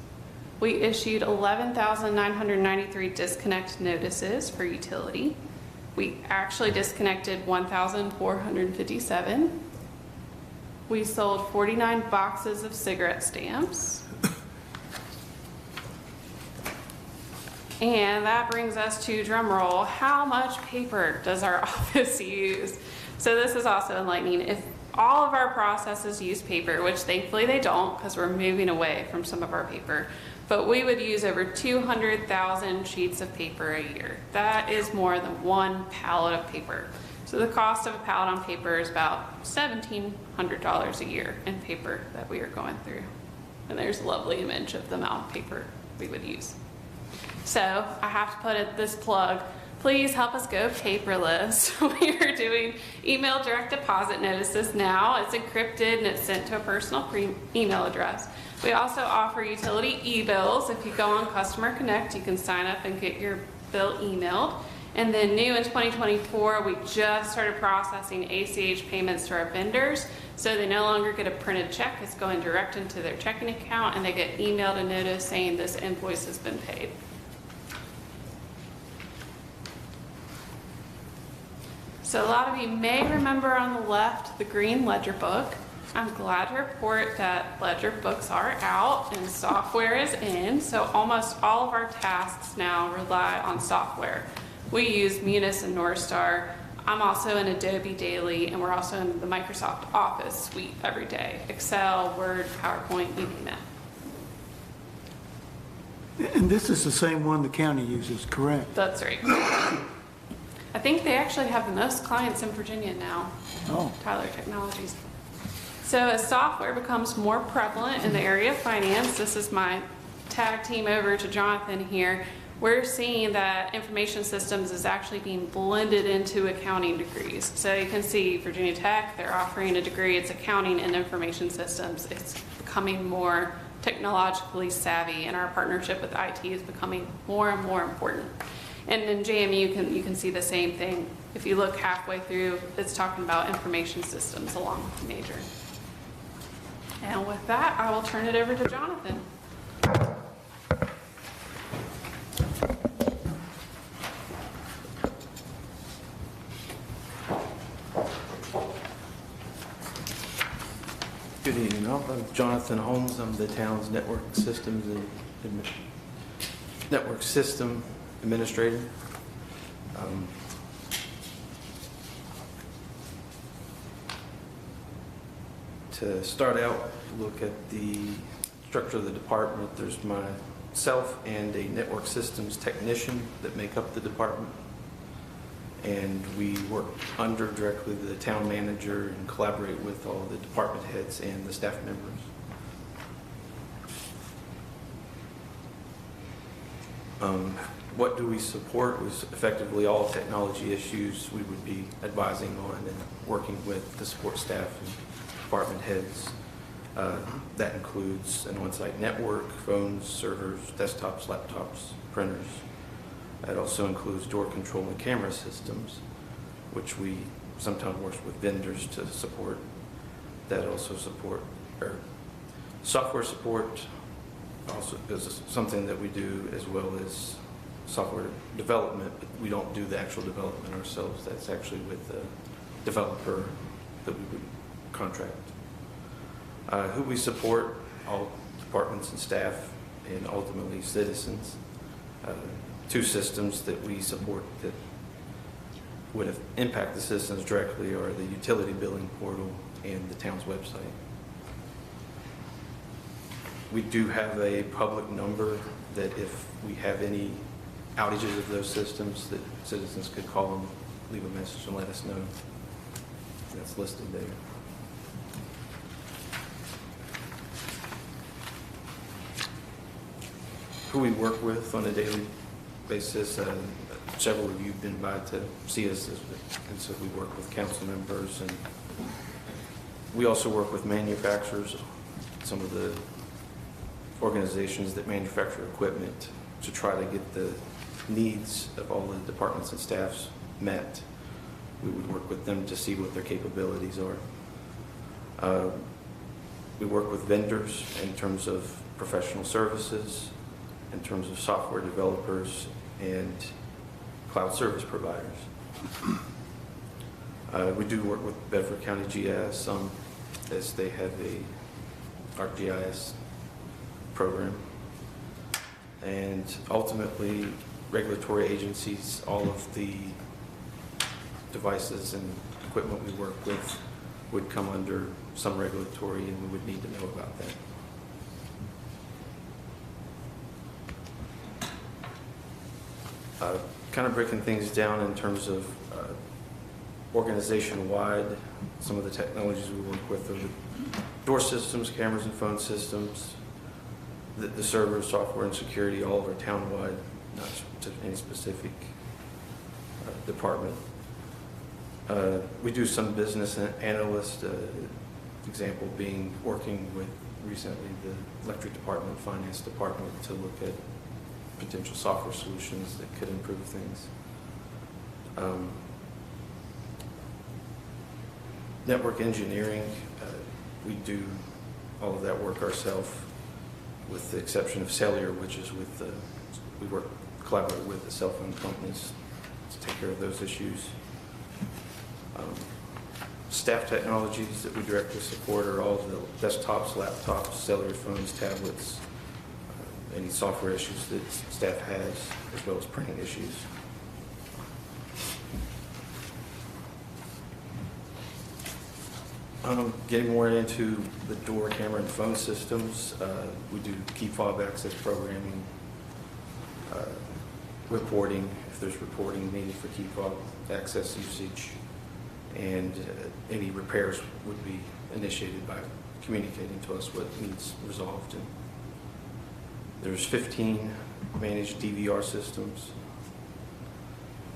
We issued 11,993 disconnect notices for utility. We actually disconnected 1,457. We sold 49 boxes of cigarette stamps. And that brings us to drum roll. How much paper does our office use? So this is also enlightening. If all of our processes use paper, which thankfully they don't because we're moving away from some of our paper, but we would use over 200,000 sheets of paper a year. That is more than one pallet of paper. So the cost of a pallet on paper is about $1,700 a year in paper that we are going through. And there's a lovely image of the amount of paper we would use. So I have to put in this plug. Please help us go paperless. We are doing email direct deposit notices now. It's encrypted and it's sent to a personal email address. We also offer utility e-bills. If you go on Customer Connect, you can sign up and get your bill emailed. And then new in 2024, we just started processing ACH payments to our vendors. So they no longer get a printed check. It's going direct into their checking account and they get emailed a notice saying this invoice has been paid. So a lot of you may remember on the left the green ledger book. I'm glad to report that ledger books are out and software is in. So almost all of our tasks now rely on software. We use Munis and Northstar. I'm also in Adobe Daily, and we're also in the Microsoft Office suite every day. Excel, Word, PowerPoint, you name it. And this is the same one the county uses, correct? That's right. I think they actually have the most clients in Virginia now. Oh. Tyler Technologies. So as software becomes more prevalent in the area of finance, this is my tag team over to Jonathan here, we're seeing that information systems is actually being blended into accounting degrees. So you can see Virginia Tech, they're offering a degree, it's accounting and information systems. It's becoming more technologically savvy, and our partnership with IT is becoming more and more important. And in JMU, you can see the same thing. If you look halfway through, it's talking about information systems along with the major. And with that, I will turn it over to Jonathan. Good evening. I'm Jonathan Holmes. I'm the town's network systems and network system administrator. To start out, look at the structure of the department. There's myself and a network systems technician that make up the department. And we work under directly the town manager and collaborate with all the department heads and the staff members. What do we support was effectively all technology issues we would be advising on and working with the support staff and department heads. That includes an on-site network, phones, servers, desktops, laptops, printers. It also includes door control and camera systems, which we sometimes work with vendors to support. That also support, or software support also is something that we do, as well as software development, but we don't do the actual development ourselves. That's actually with the developer that we would contract. Who we support, all departments and staff, and ultimately citizens. Two systems that we support that would impact the citizens directly are the utility billing portal and the town's website. We do have a public number that if we have any outages of those systems, that citizens could call and leave a message and let us know. That's listed there. Who we work with on a daily basis, several of you have been by to see us, and so we work with council members, and we also work with manufacturers, some of the organizations that manufacture equipment, to try to get the needs of all the departments and staffs met. We would work with them to see what their capabilities are. We work with vendors in terms of professional services, in terms of software developers and cloud service providers. We do work with Bedford County GIS as they have a ArcGIS program. And ultimately, regulatory agencies, all of the devices and equipment we work with would come under some regulatory, and we would need to know about that. Kind of breaking things down in terms of organization-wide, some of the technologies we work with are the door systems, cameras and phone systems, the server, software, and security, all of our town-wide, not to any specific department. We do some business analyst, example being working with recently the electric department, finance department to look at potential software solutions that could improve things. Network engineering, we do all of that work ourselves, with the exception of cellular, which is with we collaborate with the cell phone companies to take care of those issues. Staff technologies that we directly support are all the desktops, laptops, cellular phones, tablets, any software issues that staff has, as well as printing issues. Getting more into the door, camera, and phone systems, we do key fob access programming, reporting, if there's reporting needed for key fob access usage, and any repairs would be initiated by communicating to us what needs resolved. And there's 15 managed DVR systems.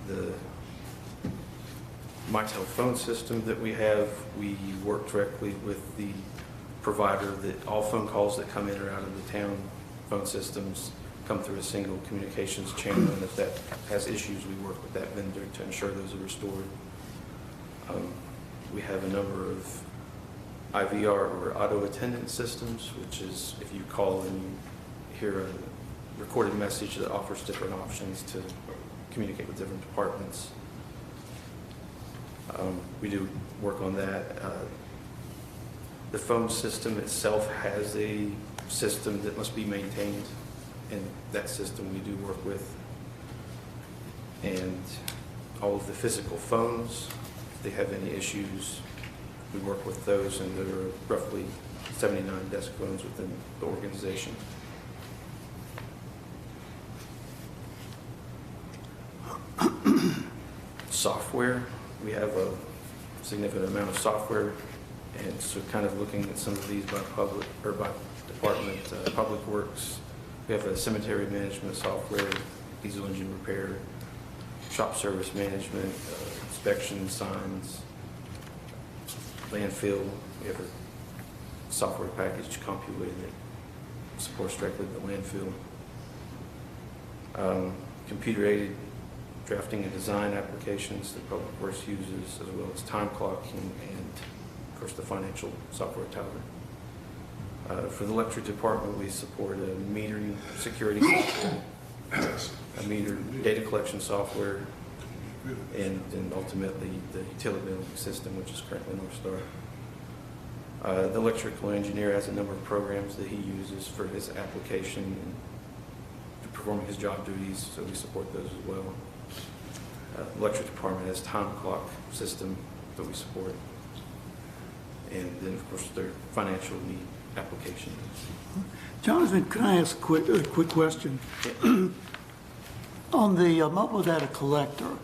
The Mitel phone system that we have, we work directly with the provider that all phone calls that come in or out of the town phone systems come through a single communications channel, and if that has issues, we work with that vendor to ensure those are restored. We have a number of IVR or auto attendance systems, which is if you call and you hear a recorded message that offers different options to communicate with different departments. We do work on that. The phone system itself has a system that must be maintained, and that system we do work with. And all of the physical phones, if they have any issues, we work with those, and there are roughly 79 desk phones within the organization. Software, we have a significant amount of software, and so kind of looking at some of these by public or by department. Public Works, we have a cemetery management software, diesel engine repair, shop service management, inspection signs, landfill. We have a software package, CompuWay, that supports directly the landfill. Computer-aided drafting and design applications that Public Works uses, as well as time clocking and, of course, the financial software tower. For the electric department, we support a metering security software, a meter data collection software, and ultimately the utility billing system, which is currently Northstar. The electrical engineer has a number of programs that he uses for his application and performing his job duties, so we support those as well. Electric department has time clock system that we support, and then of course their financial need application. Jonathan, can I ask a quick question? On the mobile data collector,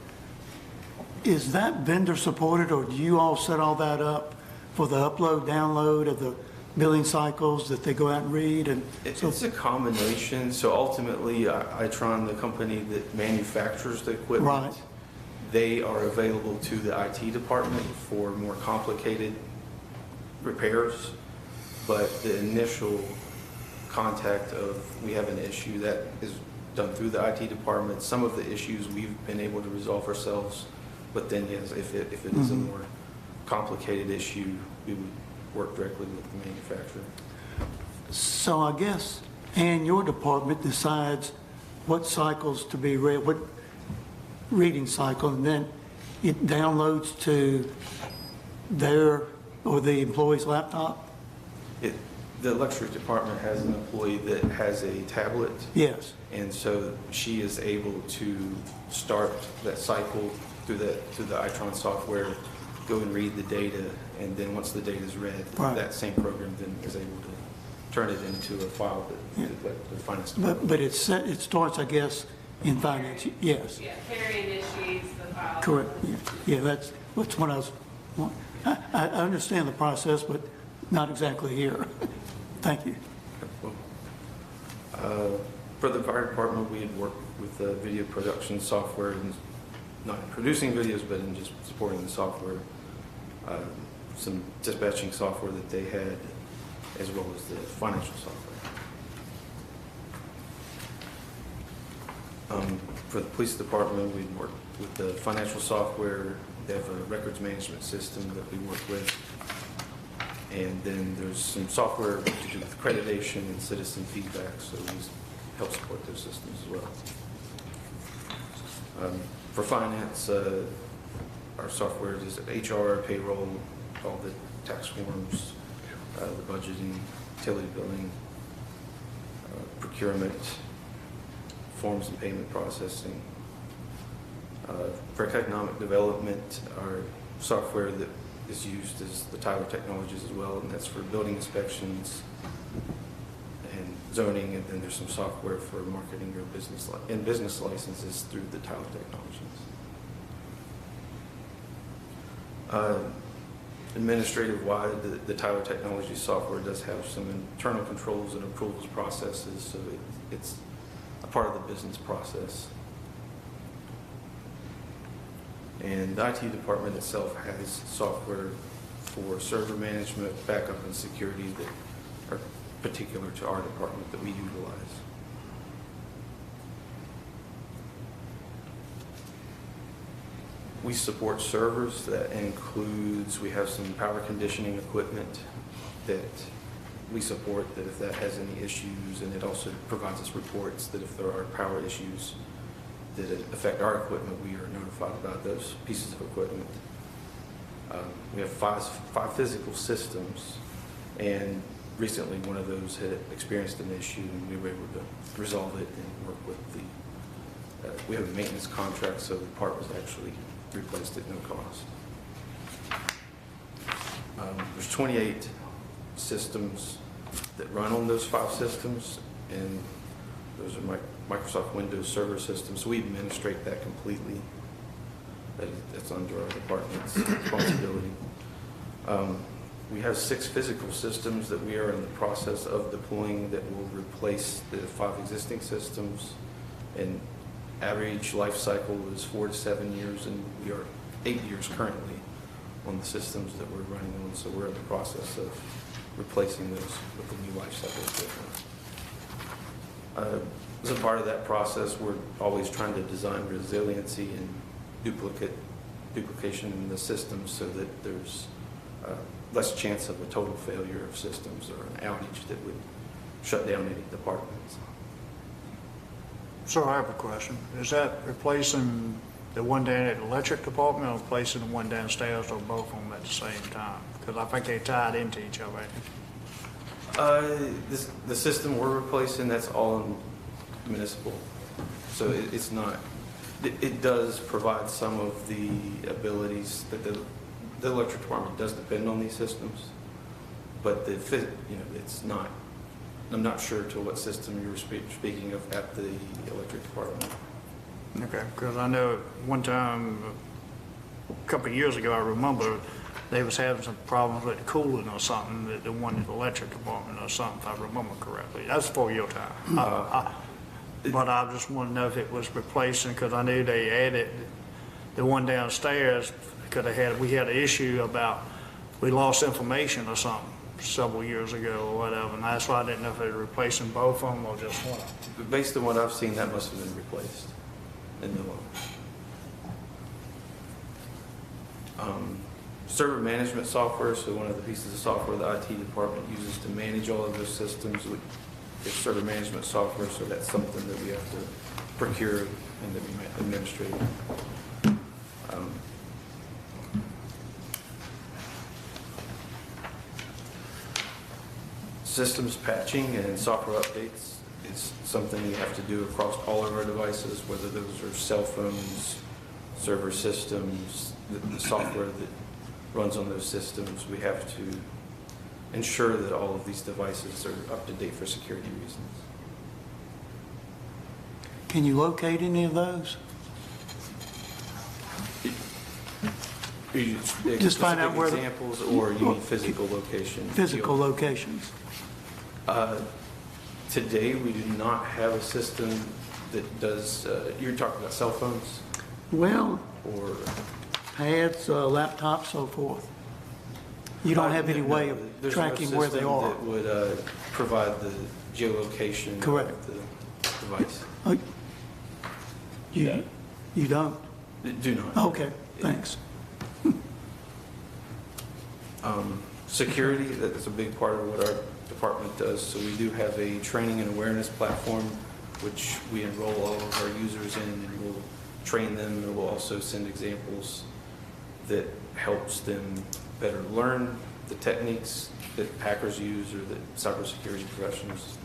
is that vendor supported, or do you all set all that up for the upload, download of the billing cycles that they go out and read? And it's a combination. So ultimately, Itron, the company that manufactures the equipment, right, they are available to the IT department for more complicated repairs. But the initial contact of we have an issue that is done through the IT department. Some of the issues we've been able to resolve ourselves, but then yes, if it is a more complicated issue, we would work directly with the manufacturer. So I guess, and your department decides what cycles to be read, what reading cycle, and then it downloads to their or the employee's laptop? The electric department has an employee that has a tablet. Yes. And so she is able to start that cycle through the Itron software, go and read the data, and then once the data is read, Right. that same program then is able to turn it into a file that the finance department. But it starts, I guess, in finance, yes. Yeah, Carrie initiates the file. Correct, yeah, that's what I was, I understand the process, but not exactly here. Thank you. For the fire department, we had worked with the video production software, and not in producing videos, but in just supporting the software. Some dispatching software that they had, as well as the financial software. For the police department, we work with the financial software. They have a records management system that we work with. And then there's some software to do with accreditation and citizen feedback, so we help support those systems as well. For finance, our software is HR, payroll, all the tax forms, the budgeting, utility billing, procurement, forms and payment processing. For economic development, our software that is used is the Tyler Technologies as well, and that's for building inspections and zoning, and then there's some software for marketing or business licenses through the Tyler Technologies. Administrative-wide, the Tyler Technologies software does have some internal controls and approvals processes, so it's a part of the business process. And the IT department itself has software for server management, backup, and security that are particular to our department that we utilize. We support servers. That includes, we have some power conditioning equipment that we support, that if that has any issues, and it also provides us reports that if there are power issues that affect our equipment, we are notified about those pieces of equipment. We have five physical systems, and recently one of those had experienced an issue, and we were able to resolve it and work with the, we have a maintenance contract, so the part was actually replaced at no cost. There's 28 systems that run on those 5 systems, and those are Microsoft Windows Server systems. So we administrate that completely. That's under our department's responsibility. We have 6 physical systems that we are in the process of deploying that will replace the 5 existing systems. And average life cycle is 4 to 7 years, and we are 8 years currently on the systems that we're running on. So we're in the process of replacing those with the new life cycle equipment. As a part of that process, we're always trying to design resiliency and duplication in the systems so that there's less chance of a total failure of systems or an outage that would shut down any departments. So I have a question. Is that replacing the one down at the electric department or replacing the one downstairs, or both of them at the same time? Because I think they tied into each other. The system we're replacing, that's all municipal. So it's not, it does provide some of the abilities that the electric department does depend on these systems, but it's not, I'm not sure to what system you were speaking of at the electric department. Okay, because I know one time, a couple of years ago, I remember they was having some problems with the cooling or something, the one in the electric department or something, if I remember correctly. That's before your time. But I just want to know if it was replacing, because I knew they added the one downstairs, because we had an issue about, we lost information or something several years ago or whatever, and that's why I didn't know if they were replacing both of them or just one. Based on what I've seen, that must have been replaced in the server management software, so one of the pieces of software the IT department uses to manage all of those systems is server management software, so that's something that we have to procure and that we administrate. Systems patching and software updates is something you have to do across all of our devices, whether those are cell phones, server systems, the software that runs on those systems. We have to ensure that all of these devices are up to date for security reasons. Can you locate any of those? Just find out where the- examples, or you need physical location? Physical locations. Today, we do not have a system that does, you're talking about cell phones Well, or? pads, laptops, so forth. You don't have any way of There's no tracking where they system are. that would provide the geolocation Correct. of the device. Oh, You don't? Do not. Okay, thanks. Security, that's a big part of what our department does. So we do have a training and awareness platform, which we enroll all of our users in, and we'll train them, and we'll also send examples that helps them better learn the techniques that hackers use or that cybersecurity professionals.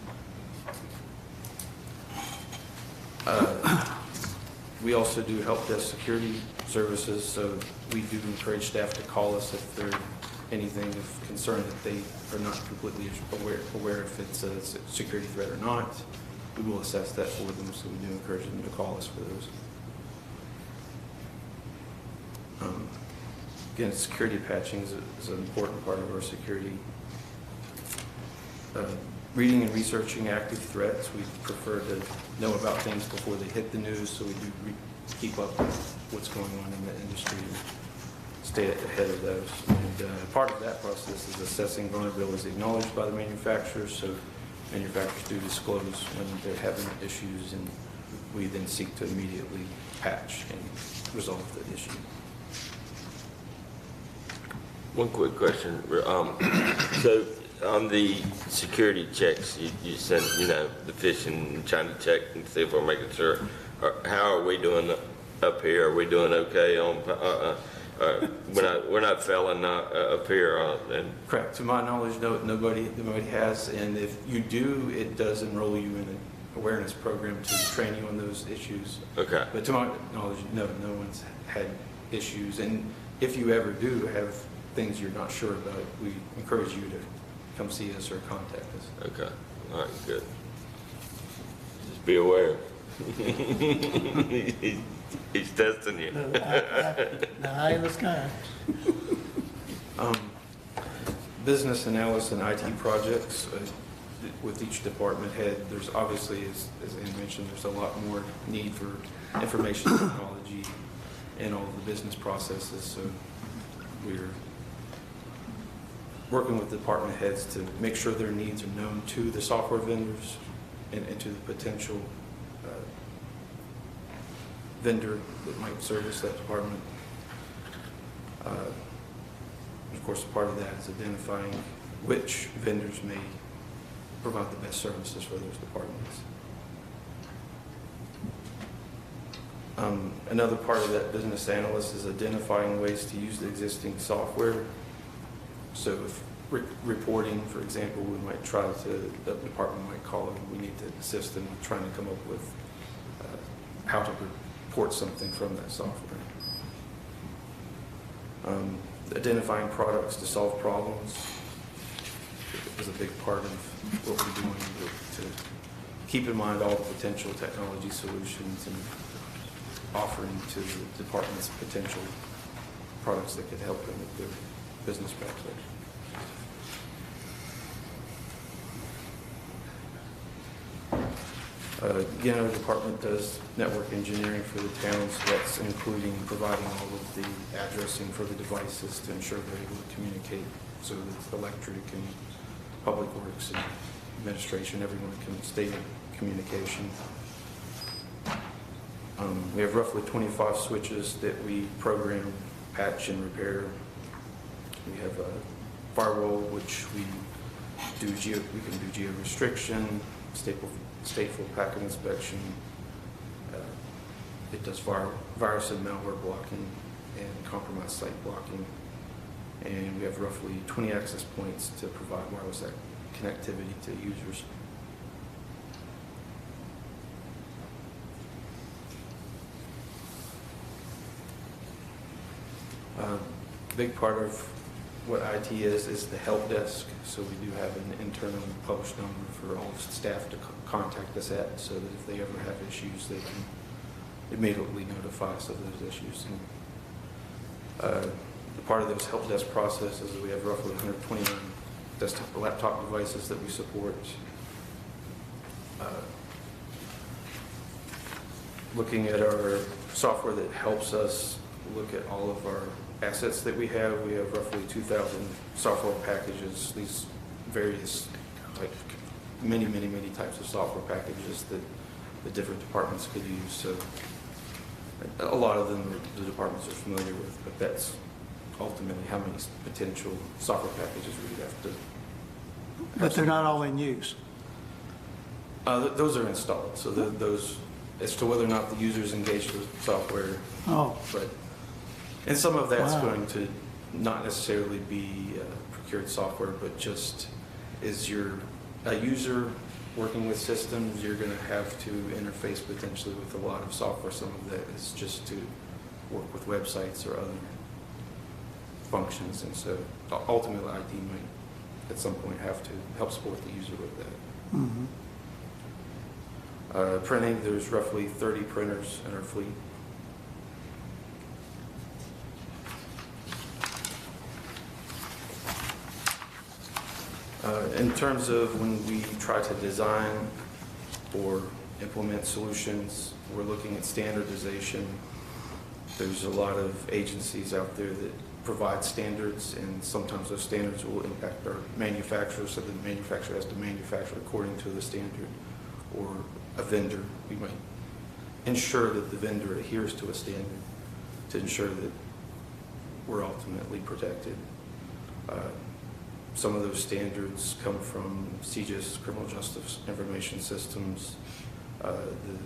We also do help desk security services, so we do encourage staff to call us if there's anything of concern that they are not completely aware if it's a security threat or not. We will assess that for them, so we do encourage them to call us for those. Again, security patching is an important part of our security. Reading and researching active threats. We prefer to know about things before they hit the news, so we do keep up with what's going on in the industry and stay ahead of those. And part of that process is assessing vulnerabilities acknowledged by the manufacturers, so manufacturers do disclose when they're having issues, and we then seek to immediately patch and resolve the issue. One quick question. So on the security checks, you send, the phishing, trying to check and see if we're making sure. How are we doing up here? Are we doing okay on, we're not failing up here? And Correct. To my knowledge, nobody has, and if you do, it does enroll you in an awareness program to train you on those issues. Okay. But to my knowledge, no one's had issues, and if you ever do have things you're not sure about, we encourage you to come see us or contact us. Okay. All right, good. Just be aware. He's testing you. The eye in the sky. Business analysis and IT projects with each department head. There's obviously, as Ann mentioned, there's a lot more need for information technology and all of the business processes. So we're working with department heads to make sure their needs are known to the software vendors and to the potential vendor that might service that department. Of course, part of that is identifying which vendors may provide the best services for those departments. Another part of that business analyst is identifying ways to use the existing software. So if reporting, for example, we might try to, the department might call and we need to assist them with trying to come up with how to report something from that software. Identifying products to solve problems is a big part of what we're doing to keep in mind all the potential technology solutions and offering to the department's potential products that could help them with their business practices. Again, our department does network engineering for the towns. That's including providing all of the addressing for the devices to ensure they're able to communicate, so that electric and public works and administration, everyone can stay in communication. We have roughly 25 switches that we program, patch, and repair. We have a firewall, which we can do geo restriction, stateful packet inspection. It does virus and malware blocking and compromised site blocking. And we have roughly 20 access points to provide wireless connectivity to users. Big part of what IT is the help desk. So we do have an internal published number for all staff to contact us at, so that if they ever have issues, they can immediately notify us of those issues. And, part of those help desk processes, we have roughly 129 desktop or laptop devices that we support. Looking at our software that helps us look at all of our assets that we have roughly 2,000 software packages, these various many types of software packages that the different departments could use. So a lot of them the departments are familiar with, but that's ultimately how many potential software packages we would have to. But they're not all in use. Those are installed, so those, as to whether or not the user's engaged with software. Oh. But, and some of that's Wow. going to not necessarily be procured software, but just is a user working with systems, you're going to have to interface potentially with a lot of software. Some of that is just to work with websites or other functions, and so ultimately IT might at some point have to help support the user with that. Mm-hmm. Printing, there's roughly 30 printers in our fleet. In terms of when we try to design or implement solutions, we're looking at standardization. There's a lot of agencies out there that provide standards, and sometimes those standards will impact our manufacturer, so the manufacturer has to manufacture according to the standard, or a vendor. We might ensure that the vendor adheres to a standard to ensure that we're ultimately protected. Some of those standards come from CJIS, Criminal Justice Information Systems, the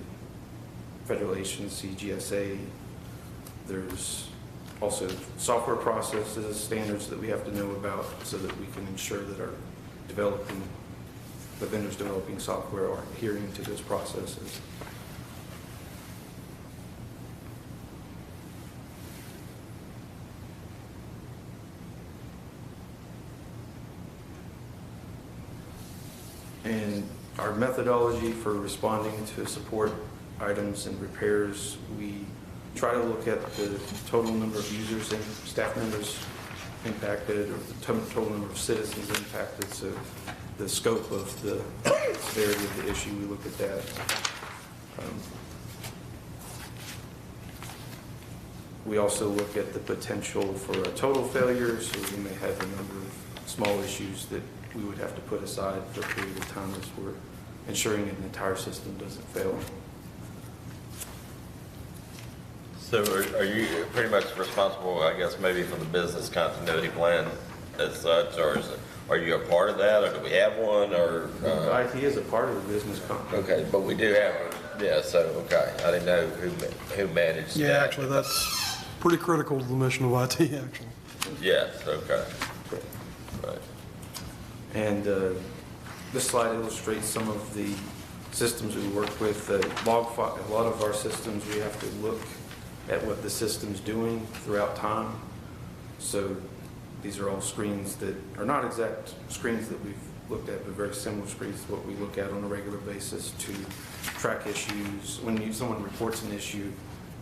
federal agency, GSA. There's also software processes, standards that we have to know about so that we can ensure that the vendors developing software are adhering to those processes. And our methodology for responding to support items and repairs, we try to look at the total number of users and staff members impacted, or the total number of citizens impacted, so the scope of the severity of the issue, we look at that. We also look at the potential for a total failure, so we may have a number of small issues that we would have to put aside for a period of time as we're ensuring that the entire system doesn't fail. So are you pretty much responsible, I guess, maybe for the business continuity plan as such, or are you a part of that, or do we have one, or? IT is a part of the business continuity. Okay, but we do have, yeah, so, okay. I didn't know who managed that. Yeah, actually, that's pretty critical to the mission of IT, actually. Yes, okay. Right. And this slide illustrates some of the systems we work with. A lot of our systems, we have to look at what the system's doing throughout time. So these are all screens that are not exact screens that we've looked at, but very similar screens to what we look at on a regular basis to track issues. When someone reports an issue,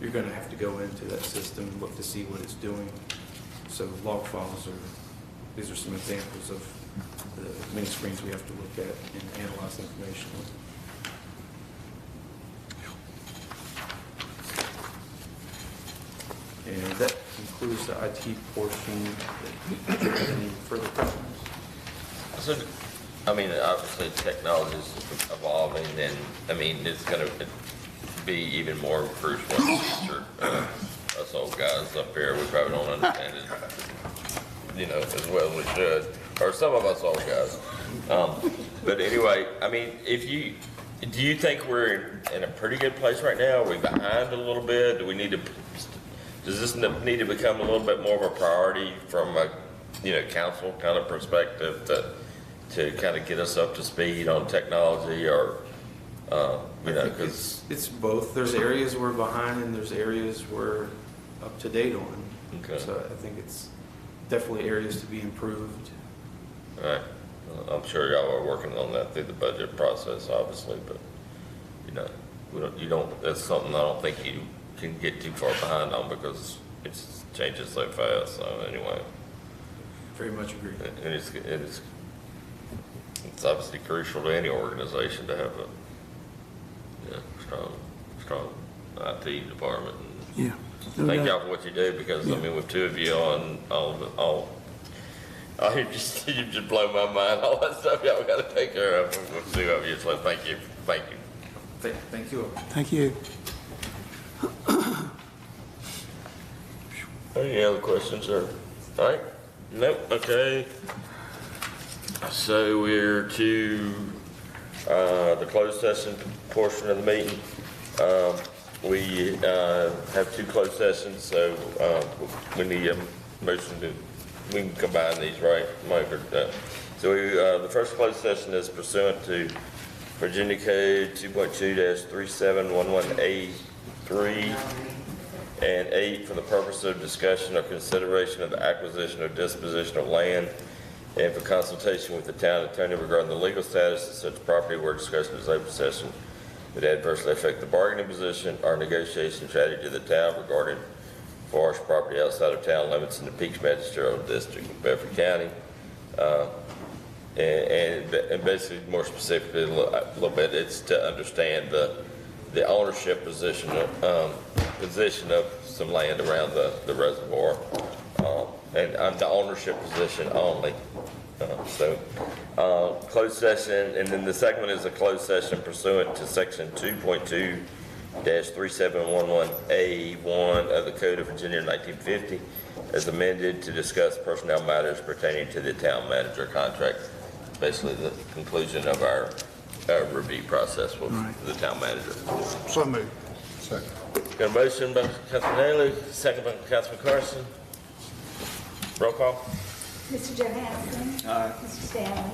you're going to have to go into that system and look to see what it's doing. So log files these are some examples of the many screens we have to look at and analyze information with. And that concludes the IT portion. Any further questions? So, I mean, obviously technology is evolving, and I mean, it's going to be even more crucial in the future. Us old guys up here, we probably don't understand it, as well as we should, or some of us old guys. But anyway, I mean, do you think we're in a pretty good place right now? Are we behind a little bit? Does this need to become a little bit more of a priority from a, council kind of perspective to to kind of get us up to speed on technology or, you know, because. It's both. There's areas we're behind and there's areas we're up to date on. Okay. So I think it's definitely areas to be improved. All right. I'm sure y'all are working on that through the budget process, obviously, but, you know, that's something I don't think you can get too far behind on because it changes so fast, so anyway. Very much agree. And it's obviously crucial to any organization to have a, strong IT department. Yeah. Thank y'all for what you do because, I mean, with two of you on all, you just blow my mind, all that stuff y'all got to take care of with two of you, so thank you. Thank you. Thank you. Any other questions, or, all right? Nope, okay. So we're to, the closed session portion of the meeting. We, have two closed sessions, so, we need a motion to, we can combine these, right, Mike? So we, the first closed session is pursuant to Virginia Code 2.2-3711A3 and 8 for the purpose of discussion or consideration of the acquisition or disposition of land and for consultation with the town attorney regarding the legal status of such property where discussion is open session that adversely affect the bargaining position or negotiation strategy of the town regarding forest property outside of town limits in the Peaks Magisterial District of Bedford County. And basically, more specifically, a little bit, it's to understand the ownership position of some land around the reservoir, and the ownership position only. Closed session, and then the second one is a closed session pursuant to section 2.2-3711A1 of the Code of Virginia 1950, as amended to discuss personnel matters pertaining to the town manager contract. Basically, the conclusion of our review process with the town manager. So moved. Second. Got a motion by Councilman Haley, second by Councilman Carson. Roll call. Mr. Johansson? Aye. Mr. Stanley?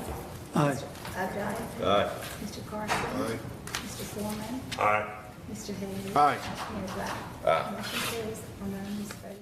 Aye. Mr. Updike? Aye. Mr. Carson? Aye. Mr. Foreman? Aye. Mr. Haley? Aye. Mayor Black? Aye. Motion carries on unanimous vote.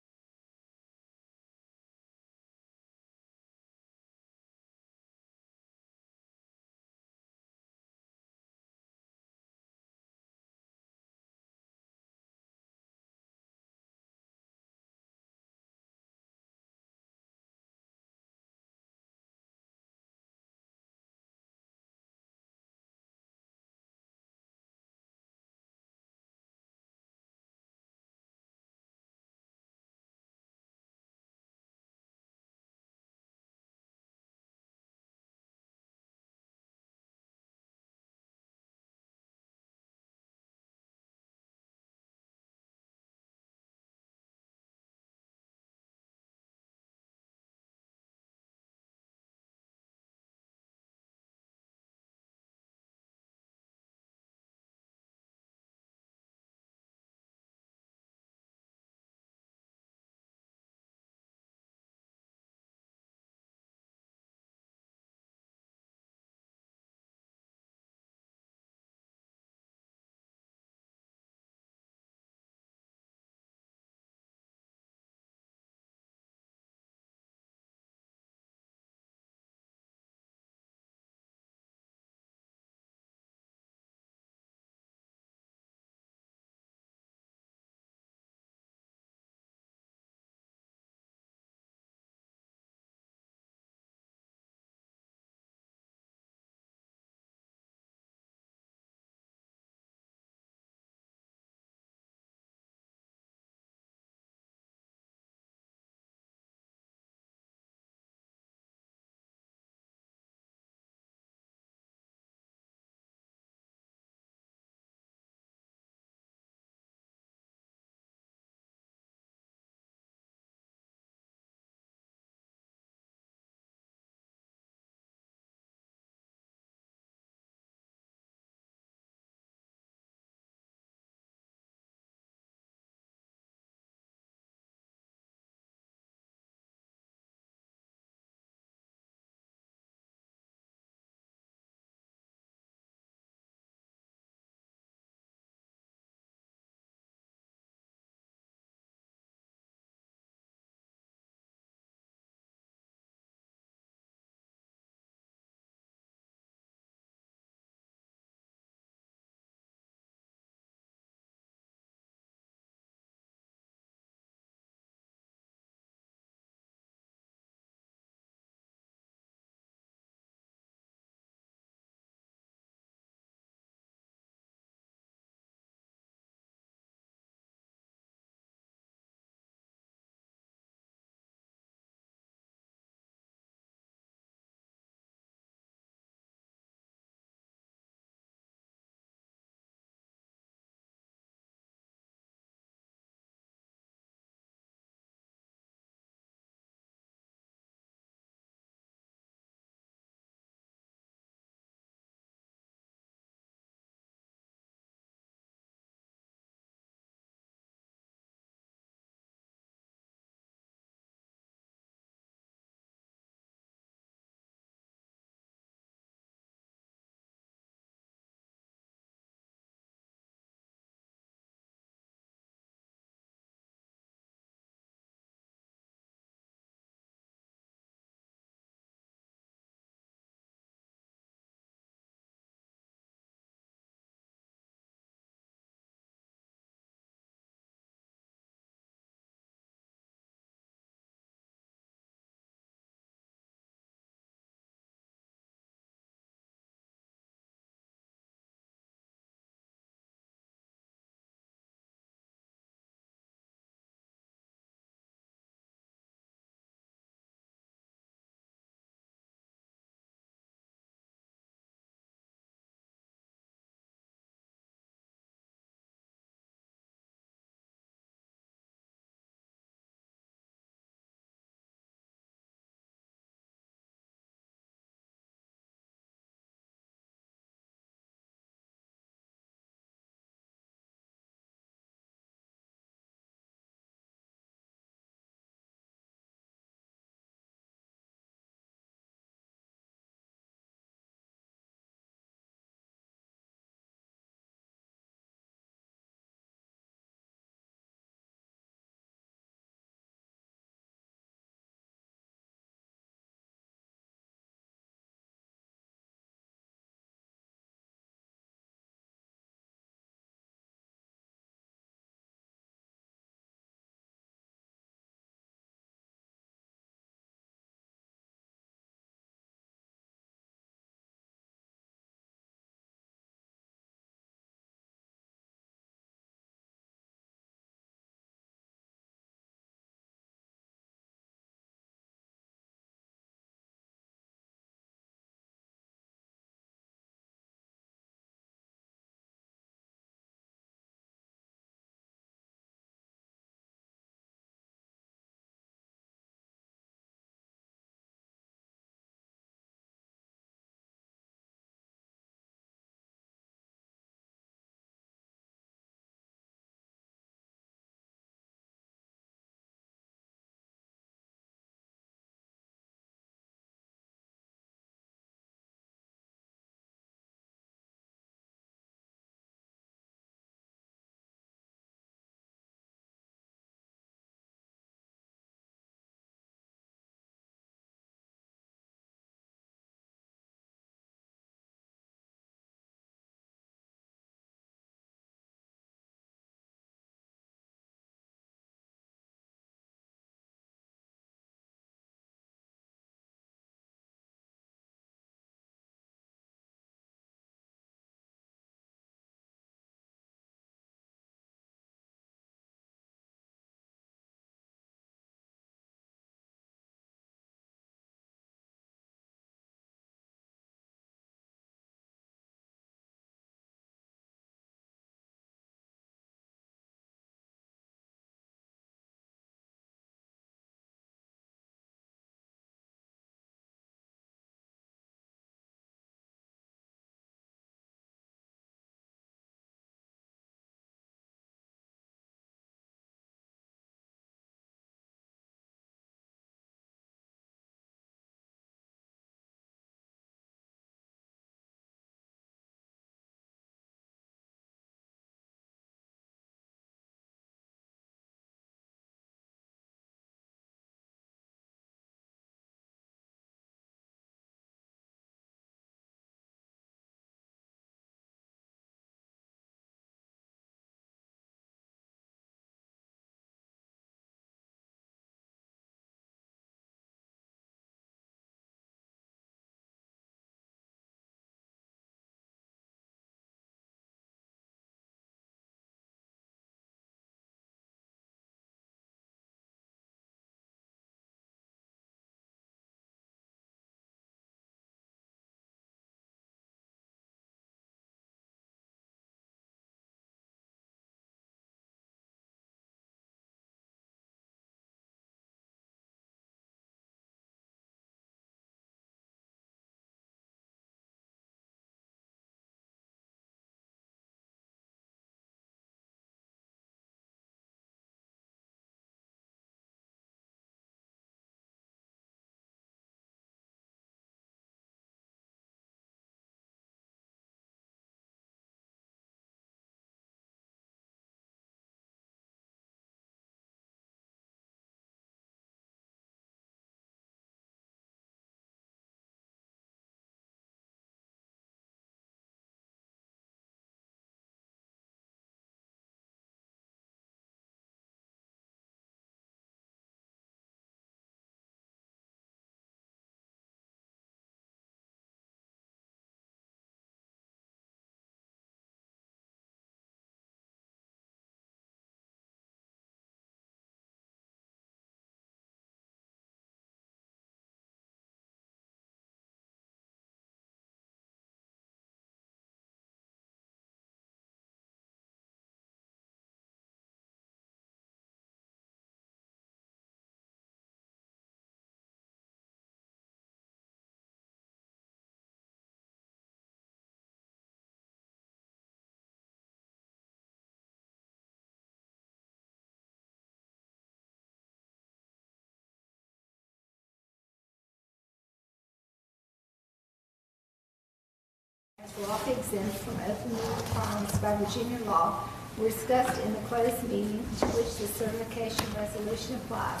as lawfully exempt from open meeting requirements by Virginia law were discussed in the closed meeting to which the certification resolution applies.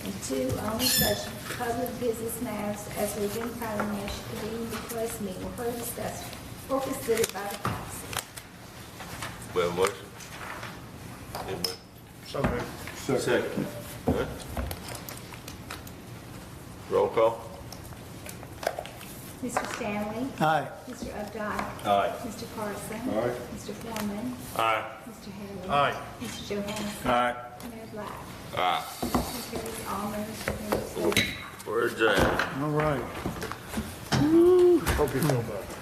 And two, only such public business matters as were identified in the motion convening the closed meeting were heard, discussed, or considered by the council. We have a motion? Anybody? So moved. Second. Good. Roll call? Mr. Stanley? Aye. Mr. Updike? Aye. Mr. Carson? Aye. Mr. Foreman? Aye. Mr. Haley? Aye. Mr. Johansson? Aye. Mayor Black? Aye. Motion carries all members of the We're adjourned. All right. Hope you feel better.